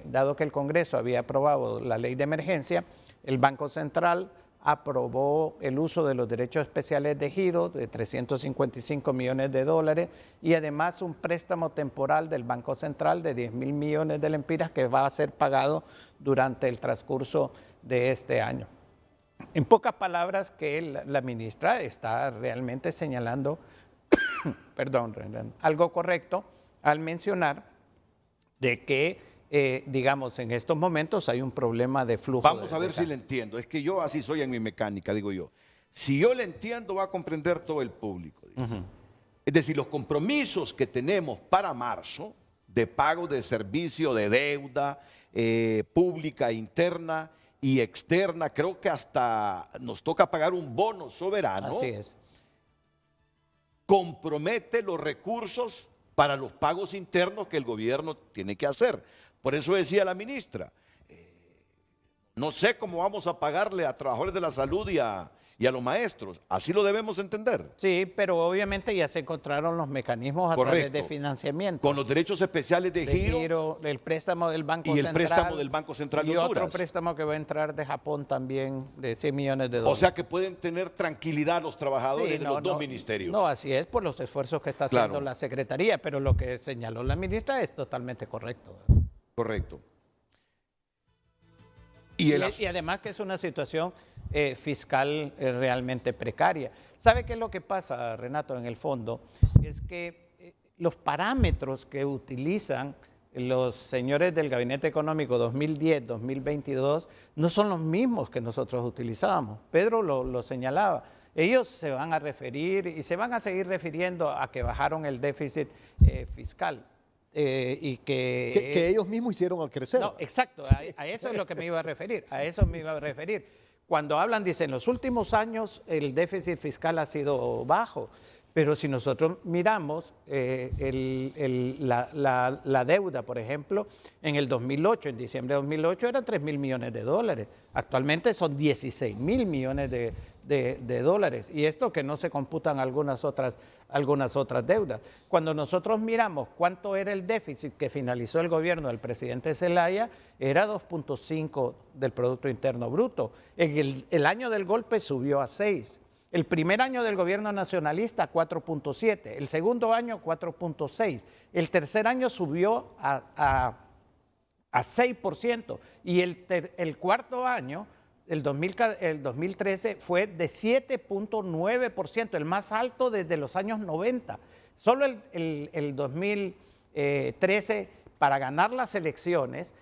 Speaker 3: dado que el Congreso había aprobado la ley de emergencia, el Banco Central aprobó el uso de los derechos especiales de giro de 355 millones de dólares y además un préstamo temporal del Banco Central de 10.000 millones de lempiras que va a ser pagado durante el transcurso de este año. En pocas palabras, que la ministra está realmente señalando algo correcto al mencionar de que digamos, en estos momentos hay un problema de flujo.
Speaker 6: Vamos a ver si le entiendo. Es que yo así soy en mi mecánica, digo yo. Si yo le entiendo, va a comprender todo el público. Es decir, los compromisos que tenemos para marzo de pago de servicio, de deuda pública, interna y externa, creo que hasta nos toca pagar un bono soberano.
Speaker 3: Así es.
Speaker 6: Compromete los recursos para los pagos internos que el gobierno tiene que hacer. Por eso decía la ministra, no sé cómo vamos a pagarle a trabajadores de la salud y a los maestros. Así lo debemos entender.
Speaker 3: Sí, pero obviamente ya se encontraron los mecanismos a través de financiamiento.
Speaker 6: Con los derechos especiales de giro,
Speaker 3: el préstamo del Banco Central.
Speaker 6: Y el préstamo del Banco Central de Honduras.
Speaker 3: Y otro préstamo que va a entrar de Japón también de 100 millones de dólares.
Speaker 6: O sea que pueden tener tranquilidad los trabajadores de los dos ministerios.
Speaker 3: No, así es, por los esfuerzos que está haciendo la Secretaría, pero lo que señaló la ministra es totalmente correcto.
Speaker 6: Correcto.
Speaker 3: Y además que es una situación fiscal realmente precaria. ¿Sabe qué es lo que pasa, Renato, en el fondo? Es que los parámetros que utilizan los señores del Gabinete Económico 2010-2022 no son los mismos que nosotros utilizábamos. Pedro lo señalaba. Ellos se van a referir y se van a seguir refiriendo a que bajaron el déficit fiscal. Y que
Speaker 4: ellos mismos hicieron al crecer.
Speaker 3: No, exacto, a eso es lo que me iba a referir, Cuando hablan, dicen, en los últimos años el déficit fiscal ha sido bajo, pero si nosotros miramos la deuda, por ejemplo, en el 2008, en diciembre de 2008 eran 3.000 millones de dólares, actualmente son 16.000 millones de dólares, y esto que no se computan algunas otras deudas. Cuando nosotros miramos cuánto era el déficit que finalizó el gobierno del presidente Zelaya, era 2.5 del Producto Interno Bruto. En el año del golpe subió a 6. El primer año del gobierno nacionalista, 4.7. El segundo año, 4.6. El tercer año subió a 6%. Y el cuarto año, el 2013, fue de 7.9%, el más alto desde los años 90. Solo el 2013, para ganar las elecciones,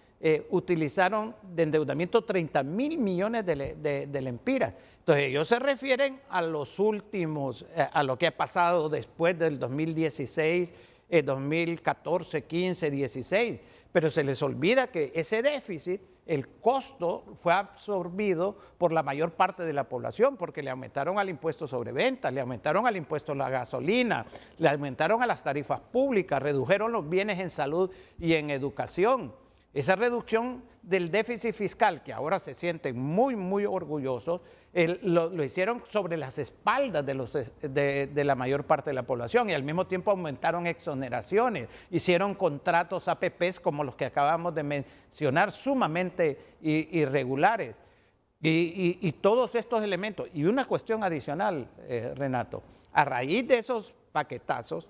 Speaker 3: utilizaron de endeudamiento 30.000 millones de lempiras. Entonces ellos se refieren a los últimos, a lo que ha pasado después del 2016, 2014, 15, 16, pero se les olvida que ese déficit, el costo fue absorbido por la mayor parte de la población, porque le aumentaron al impuesto sobre ventas, le aumentaron al impuesto a la gasolina, le aumentaron a las tarifas públicas, redujeron los bienes en salud y en educación. Esa reducción del déficit fiscal, que ahora se sienten muy, muy orgullosos, lo hicieron sobre las espaldas de la mayor parte de la población y al mismo tiempo aumentaron exoneraciones, hicieron contratos APPs como los que acabamos de mencionar, sumamente irregulares. Y todos estos elementos. Y una cuestión adicional, Renato, a raíz de esos paquetazos,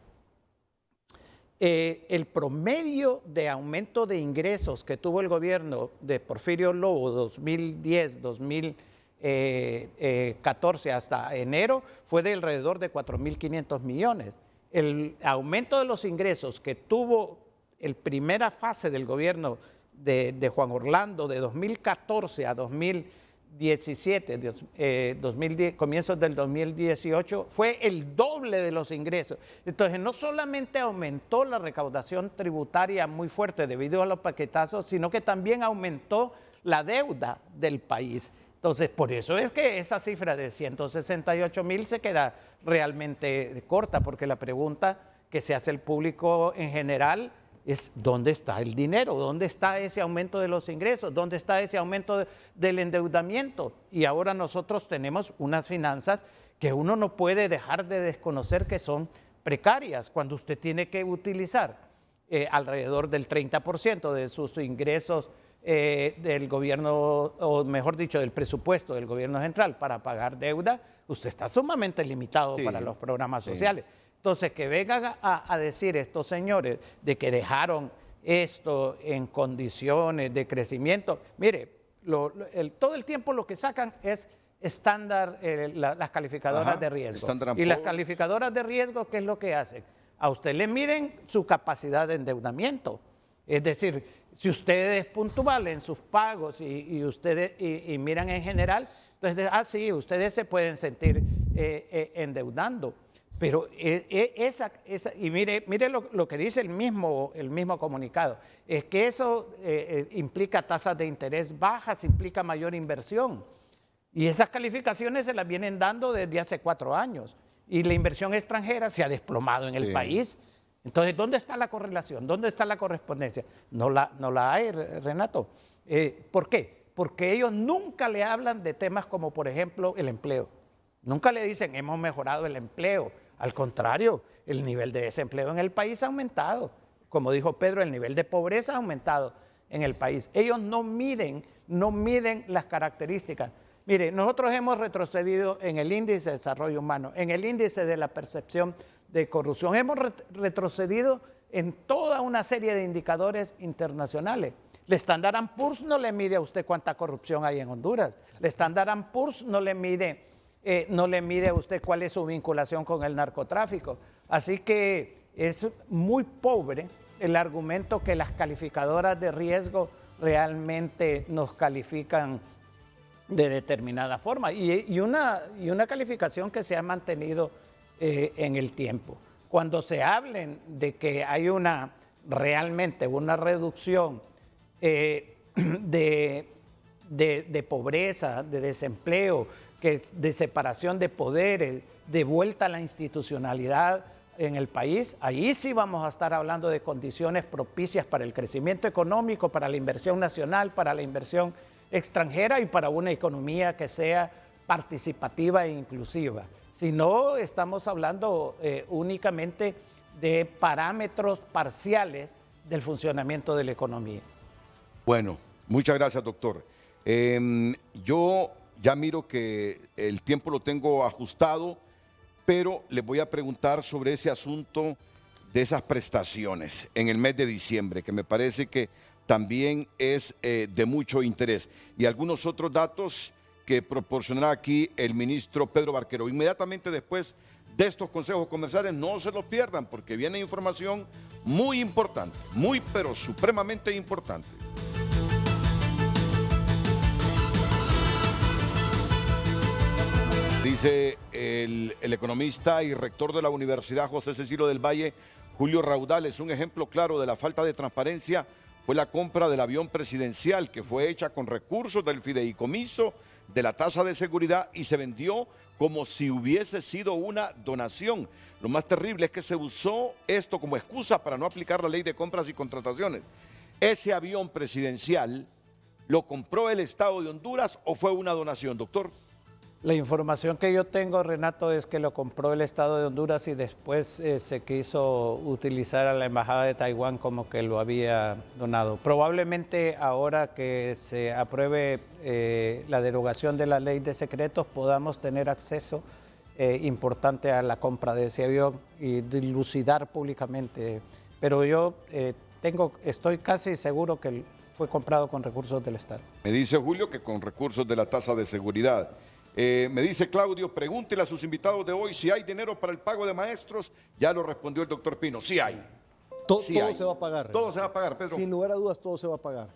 Speaker 3: el promedio de aumento de ingresos que tuvo el gobierno de Porfirio Lobo 2010, 2014 hasta enero fue de alrededor de 4.500 millones. El aumento de los ingresos que tuvo la primera fase del gobierno de Juan Orlando de 2014 a 2017, comienzos del 2018, fue el doble de los ingresos. Entonces, no solamente aumentó la recaudación tributaria muy fuerte debido a los paquetazos, sino que también aumentó la deuda del país. Entonces, por eso es que esa cifra de 168,000 se queda realmente corta, porque la pregunta que se hace el público en general es ¿dónde está el dinero? ¿Dónde está ese aumento de los ingresos? ¿Dónde está ese aumento del endeudamiento? Y ahora nosotros tenemos unas finanzas que uno no puede dejar de desconocer que son precarias, cuando usted tiene que utilizar alrededor del 30% de sus ingresos del gobierno, o mejor dicho, del presupuesto del gobierno central para pagar deuda, usted está sumamente limitado para los programas sociales. Entonces, que vengan a decir estos señores de que dejaron esto en condiciones de crecimiento, mire, todo el tiempo lo que sacan es estándar, las calificadoras de riesgo. Y las calificadoras de riesgo, ¿qué es lo que hacen? A usted le miden su capacidad de endeudamiento. Es decir, si usted es puntual en sus pagos y miran en general, entonces, sí, ustedes se pueden sentir endeudando. Pero y mire lo que dice el mismo comunicado, es que eso implica tasas de interés bajas, implica mayor inversión. Y esas calificaciones se las vienen dando desde hace 4 años. Y la inversión extranjera se ha desplomado en el país. Entonces, ¿dónde está la correlación? ¿Dónde está la correspondencia? No la hay, Renato. ¿Por qué? Porque ellos nunca le hablan de temas como, por ejemplo, el empleo. Nunca le dicen, hemos mejorado el empleo. Al contrario, el nivel de desempleo en el país ha aumentado. Como dijo Pedro, el nivel de pobreza ha aumentado en el país. Ellos no miden las características. Mire, nosotros hemos retrocedido en el índice de desarrollo humano, en el índice de la percepción de corrupción. Hemos retrocedido en toda una serie de indicadores internacionales. El Standard & Poor's no le mide a usted cuánta corrupción hay en Honduras. El Standard & Poor's no le mide a usted cuál es su vinculación con el narcotráfico. Así que es muy pobre el argumento que las calificadoras de riesgo realmente nos califican de determinada forma. Y una calificación que se ha mantenido en el tiempo. Cuando se hablen de que hay realmente una reducción de pobreza, de desempleo, de separación de poderes, de vuelta a la institucionalidad en el país, ahí sí vamos a estar hablando de condiciones propicias para el crecimiento económico, para la inversión nacional, para la inversión extranjera y para una economía que sea participativa e inclusiva. Si no, estamos hablando únicamente de parámetros parciales del funcionamiento de la economía.
Speaker 6: Bueno, muchas gracias, doctor. Yo ya miro que el tiempo lo tengo ajustado, pero les voy a preguntar sobre ese asunto de esas prestaciones en el mes de diciembre, que me parece que también es de mucho interés. Y algunos otros datos que proporcionará aquí el ministro Pedro Barquero. Inmediatamente después de estos consejos comerciales, no se los pierdan, porque viene información muy importante, muy pero supremamente importante. Dice el economista y rector de la Universidad José Cecilio del Valle, Julio Raudales, un ejemplo claro de la falta de transparencia fue la compra del avión presidencial, que fue hecha con recursos del fideicomiso de la tasa de seguridad y se vendió como si hubiese sido una donación. Lo más terrible es que se usó esto como excusa para no aplicar la ley de compras y contrataciones. ¿ese avión presidencial lo compró el Estado de Honduras o fue una donación, doctor?
Speaker 3: La información que yo tengo, Renato, es que lo compró el Estado de Honduras y después se quiso utilizar a la Embajada de Taiwán como que lo había donado. Probablemente ahora que se apruebe la derogación de la ley de secretos podamos tener acceso importante a la compra de ese avión y dilucidar públicamente. Pero yo estoy casi seguro que fue comprado con recursos del Estado.
Speaker 6: Me dice Julio que con recursos de la tasa de seguridad. Me dice Claudio, pregúntele a sus invitados de hoy si hay dinero para el pago de maestros. Ya lo respondió el doctor Pino, sí hay.
Speaker 4: Todo se va a pagar.
Speaker 6: Todo se va a pagar, Pedro.
Speaker 4: Sin lugar a dudas, todo se va a pagar.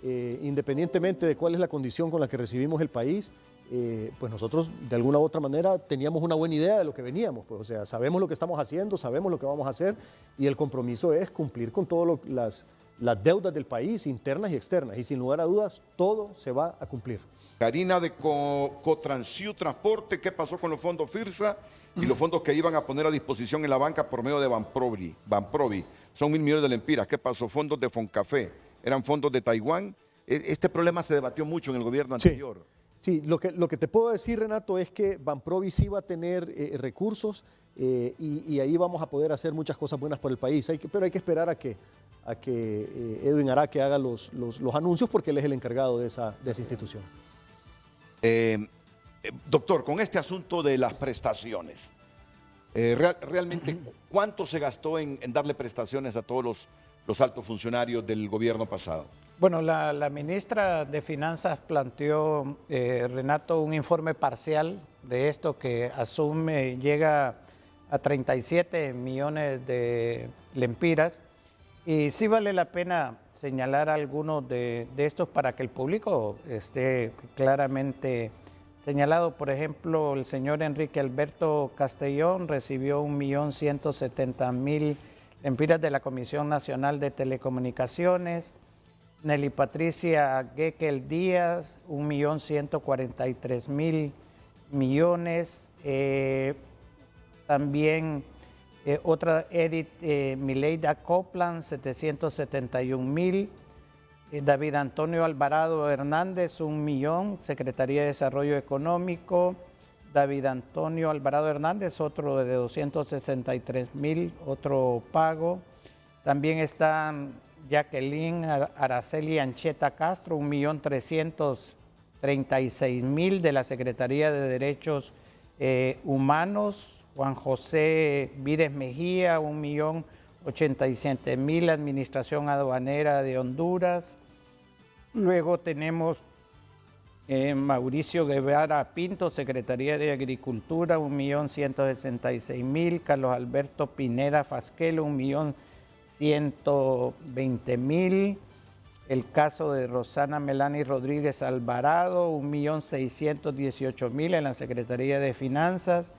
Speaker 4: Independientemente de cuál es la condición con la que recibimos el país, pues nosotros de alguna u otra manera teníamos una buena idea de lo que veníamos. Pues, o sea, sabemos lo que estamos haciendo, sabemos lo que vamos a hacer y el compromiso es cumplir con todas las deudas del país, internas y externas. Y sin lugar a dudas, todo se va a cumplir.
Speaker 6: Karina de Cotransiu Transporte, ¿qué pasó con los fondos FIRSA y los fondos que iban a poner a disposición en la banca por medio de Banprovi? Son 1.000 millones de lempiras. ¿Qué pasó? Fondos de Foncafé, eran fondos de Taiwán. Este problema se debatió mucho en el gobierno anterior.
Speaker 4: Sí, lo que te puedo decir, Renato, es que Banprovi sí va a tener recursos y ahí vamos a poder hacer muchas cosas buenas por el país. Pero hay que esperar a que Edwin Araque haga los anuncios porque él es el encargado de esa institución.
Speaker 6: Doctor, con este asunto de las prestaciones, realmente, ¿cuánto se gastó en darle prestaciones a todos los altos funcionarios del gobierno pasado?
Speaker 3: Bueno, la ministra de Finanzas planteó, Renato, un informe parcial de esto que llega a 37 millones de lempiras. Y sí vale la pena señalar algunos de estos para que el público esté claramente señalado. Por ejemplo, el señor Enrique Alberto Castellón recibió 1.170.000 lempiras de la Comisión Nacional de Telecomunicaciones. Nelly Patricia Gekel Díaz, 1.143.000 millones. También otra Edith Mileida Copland, 771.000. David Antonio Alvarado Hernández, 1 millón, Secretaría de Desarrollo Económico. David Antonio Alvarado Hernández, otro de 263.000, otro pago. También están Jacqueline Araceli Ancheta Castro, 1.336.000 de la Secretaría de Derechos Humanos. Juan José Vides Mejía, 1.087.000, Administración Aduanera de Honduras. Luego tenemos Mauricio Guevara Pinto, Secretaría de Agricultura, 1.166.000. Carlos Alberto Pineda Fasquelo, 1.120.000. El caso de Rosana Melani Rodríguez Alvarado, 1.618.000 en la Secretaría de Finanzas.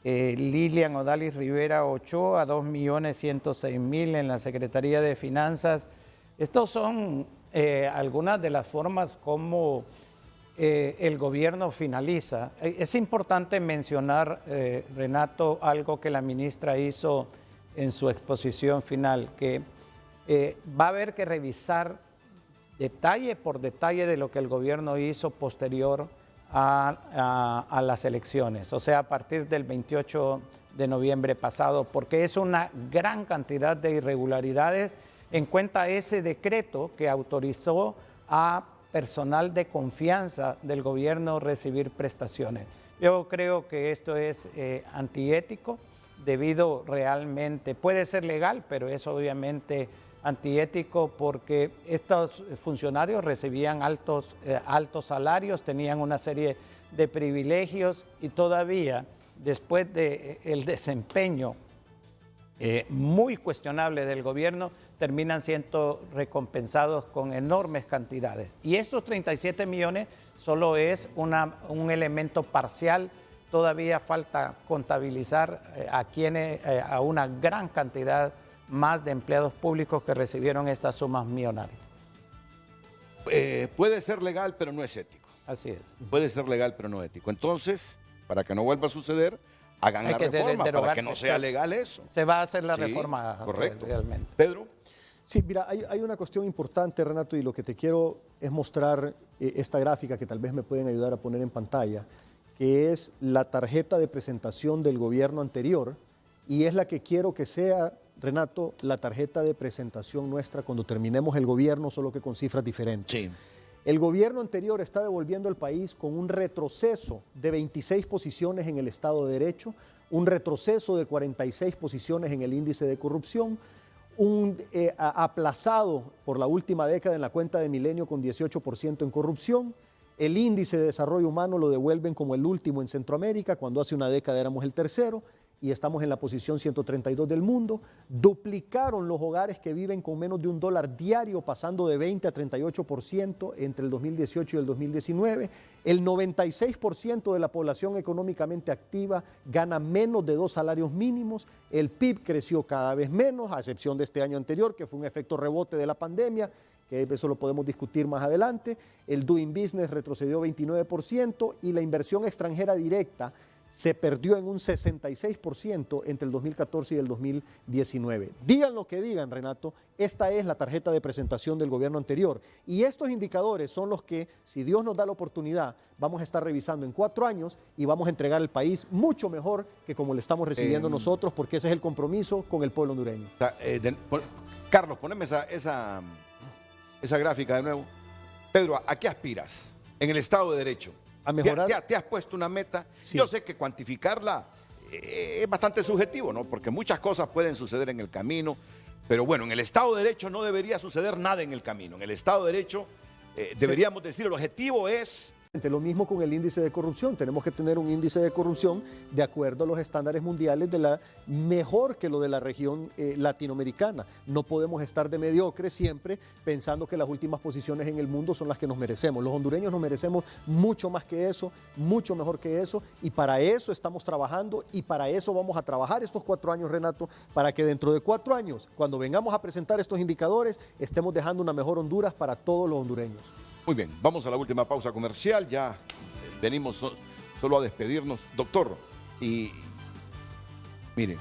Speaker 3: Lilian Odalis Rivera Ochoa, 2.106.000 en la Secretaría de Finanzas. Estos son algunas de las formas como el gobierno finaliza. Es importante mencionar, Renato, algo que la ministra hizo en su exposición final, que va a haber que revisar detalle por detalle de lo que el gobierno hizo posterior a las elecciones, o sea, a partir del 28 de noviembre pasado, porque es una gran cantidad de irregularidades en cuenta ese decreto que autorizó a personal de confianza del gobierno recibir prestaciones. Yo creo que esto es antiético, debido realmente, puede ser legal, pero es obviamente antiético porque estos funcionarios recibían altos salarios, tenían una serie de privilegios y todavía después del desempeño muy cuestionable del gobierno terminan siendo recompensados con enormes cantidades. Y esos 37 millones solo es un elemento parcial, todavía falta contabilizar a una gran cantidad más de empleados públicos que recibieron estas sumas millonarias.
Speaker 6: Puede ser legal, pero no es ético.
Speaker 3: Así es.
Speaker 6: Puede ser legal, pero no ético. Entonces, para que no vuelva a suceder, hagan la reforma para que no sea legal eso.
Speaker 3: Se va a hacer la reforma
Speaker 6: correcto.
Speaker 3: realmente.
Speaker 6: Pedro.
Speaker 4: Sí, mira, hay una cuestión importante, Renato, y lo que te quiero es mostrar esta gráfica que tal vez me pueden ayudar a poner en pantalla, que es la tarjeta de presentación del gobierno anterior y es la que quiero que sea, Renato, la tarjeta de presentación nuestra cuando terminemos el gobierno, solo que con cifras diferentes. Sí. El gobierno anterior está devolviendo el país con un retroceso de 26 posiciones en el Estado de Derecho, un retroceso de 46 posiciones en el índice de corrupción, un aplazado por la última década en la cuenta de Milenio con 18% en corrupción. El índice de desarrollo humano lo devuelven como el último en Centroamérica, cuando hace una década éramos el tercero, y estamos en la posición 132 del mundo. Duplicaron los hogares que viven con menos de $1 diario, pasando de 20 a 38% entre el 2018 y el 2019. El 96% de la población económicamente activa gana menos de 2 salarios mínimos. El PIB creció cada vez menos, a excepción de este año anterior, que fue un efecto rebote de la pandemia, que eso lo podemos discutir más adelante. El Doing Business retrocedió 29% y la inversión extranjera directa se perdió en un 66% entre el 2014 y el 2019. Digan lo que digan, Renato, esta es la tarjeta de presentación del gobierno anterior. Y estos indicadores son los que, si Dios nos da la oportunidad, vamos a estar revisando en 4 años y vamos a entregar el país mucho mejor que como lo estamos recibiendo nosotros, porque ese es el compromiso con el pueblo hondureño.
Speaker 6: O sea, Carlos, poneme esa gráfica de nuevo. Pedro, ¿a qué aspiras en el Estado de Derecho?
Speaker 4: A mejorar.
Speaker 6: ¿Te has puesto una meta?
Speaker 4: Sí.
Speaker 6: Yo sé que cuantificarla es bastante subjetivo, ¿no? Porque muchas cosas pueden suceder en el camino, pero bueno, en el Estado de Derecho no debería suceder nada en el camino. En el Estado de Derecho deberíamos decir, el objetivo es...
Speaker 4: Lo mismo con el índice de corrupción. Tenemos que tener un índice de corrupción de acuerdo a los estándares mundiales mejor que lo de la región latinoamericana. No podemos estar de mediocres siempre pensando que las últimas posiciones en el mundo son las que nos merecemos. Los hondureños nos merecemos mucho más que eso, mucho mejor que eso, y para eso estamos trabajando y para eso vamos a trabajar estos 4 años, Renato, para que dentro de 4 años, cuando vengamos a presentar estos indicadores, estemos dejando una mejor Honduras para todos los hondureños.
Speaker 6: Muy bien, vamos a la última pausa comercial, ya venimos solo a despedirnos. Doctor, y miren,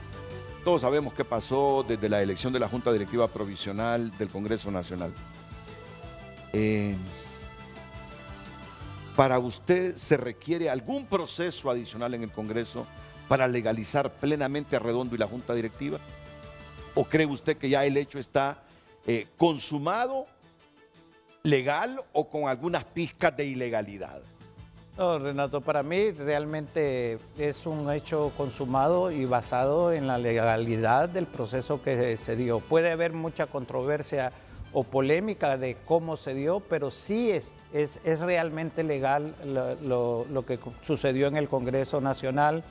Speaker 6: todos sabemos qué pasó desde la elección de la Junta Directiva Provisional del Congreso Nacional. ¿Para usted se requiere algún proceso adicional en el Congreso para legalizar plenamente a Redondo y la Junta Directiva? ¿O cree usted que ya el hecho está consumado, legal o con algunas pizcas de ilegalidad?
Speaker 3: No, Renato, para mí realmente es un hecho consumado y basado en la legalidad del proceso que se dio. Puede haber mucha controversia o polémica de cómo se dio, pero sí es realmente legal lo que sucedió en el Congreso Nacional.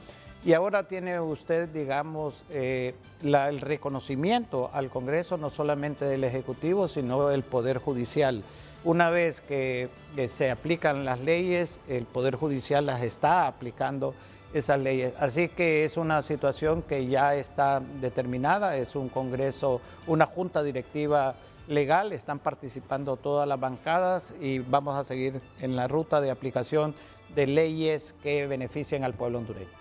Speaker 3: Y ahora tiene usted, digamos, el reconocimiento al Congreso, no solamente del Ejecutivo, sino del Poder Judicial. Una vez que se aplican las leyes, el Poder Judicial las está aplicando esas leyes. Así que es una situación que ya está determinada, es un Congreso, una Junta Directiva legal, están participando todas las bancadas y vamos a seguir en la ruta de aplicación de leyes que beneficien al pueblo hondureño.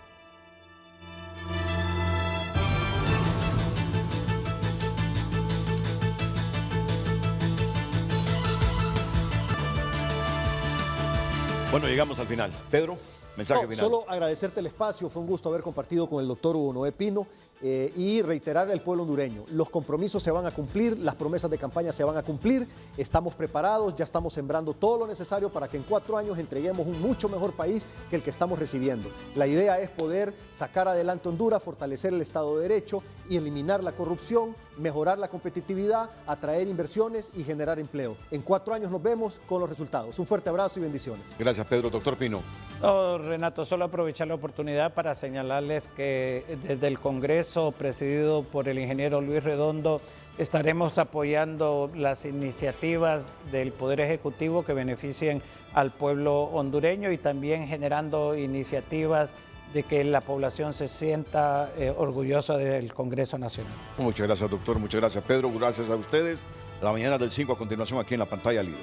Speaker 6: Bueno, llegamos al final. Pedro, mensaje final.
Speaker 4: Solo agradecerte el espacio, fue un gusto haber compartido con el doctor Hugo Noé Pino y reiterar al pueblo hondureño, los compromisos se van a cumplir, las promesas de campaña se van a cumplir, estamos preparados, ya estamos sembrando todo lo necesario para que en 4 años entreguemos un mucho mejor país que el que estamos recibiendo. La idea es poder sacar adelante Honduras, fortalecer el Estado de Derecho y eliminar la corrupción, mejorar la competitividad, atraer inversiones y generar empleo. En 4 años nos vemos con los resultados. Un fuerte abrazo y bendiciones.
Speaker 6: Gracias, Pedro. Doctor Pino.
Speaker 3: No, Renato, solo aprovechar la oportunidad para señalarles que desde el Congreso presidido por el ingeniero Luis Redondo estaremos apoyando las iniciativas del Poder Ejecutivo que beneficien al pueblo hondureño y también generando iniciativas de que la población se sienta orgullosa del Congreso Nacional.
Speaker 6: Muchas gracias, doctor. Muchas gracias, Pedro. Gracias a ustedes. La mañana del 5 a continuación aquí en la pantalla líder.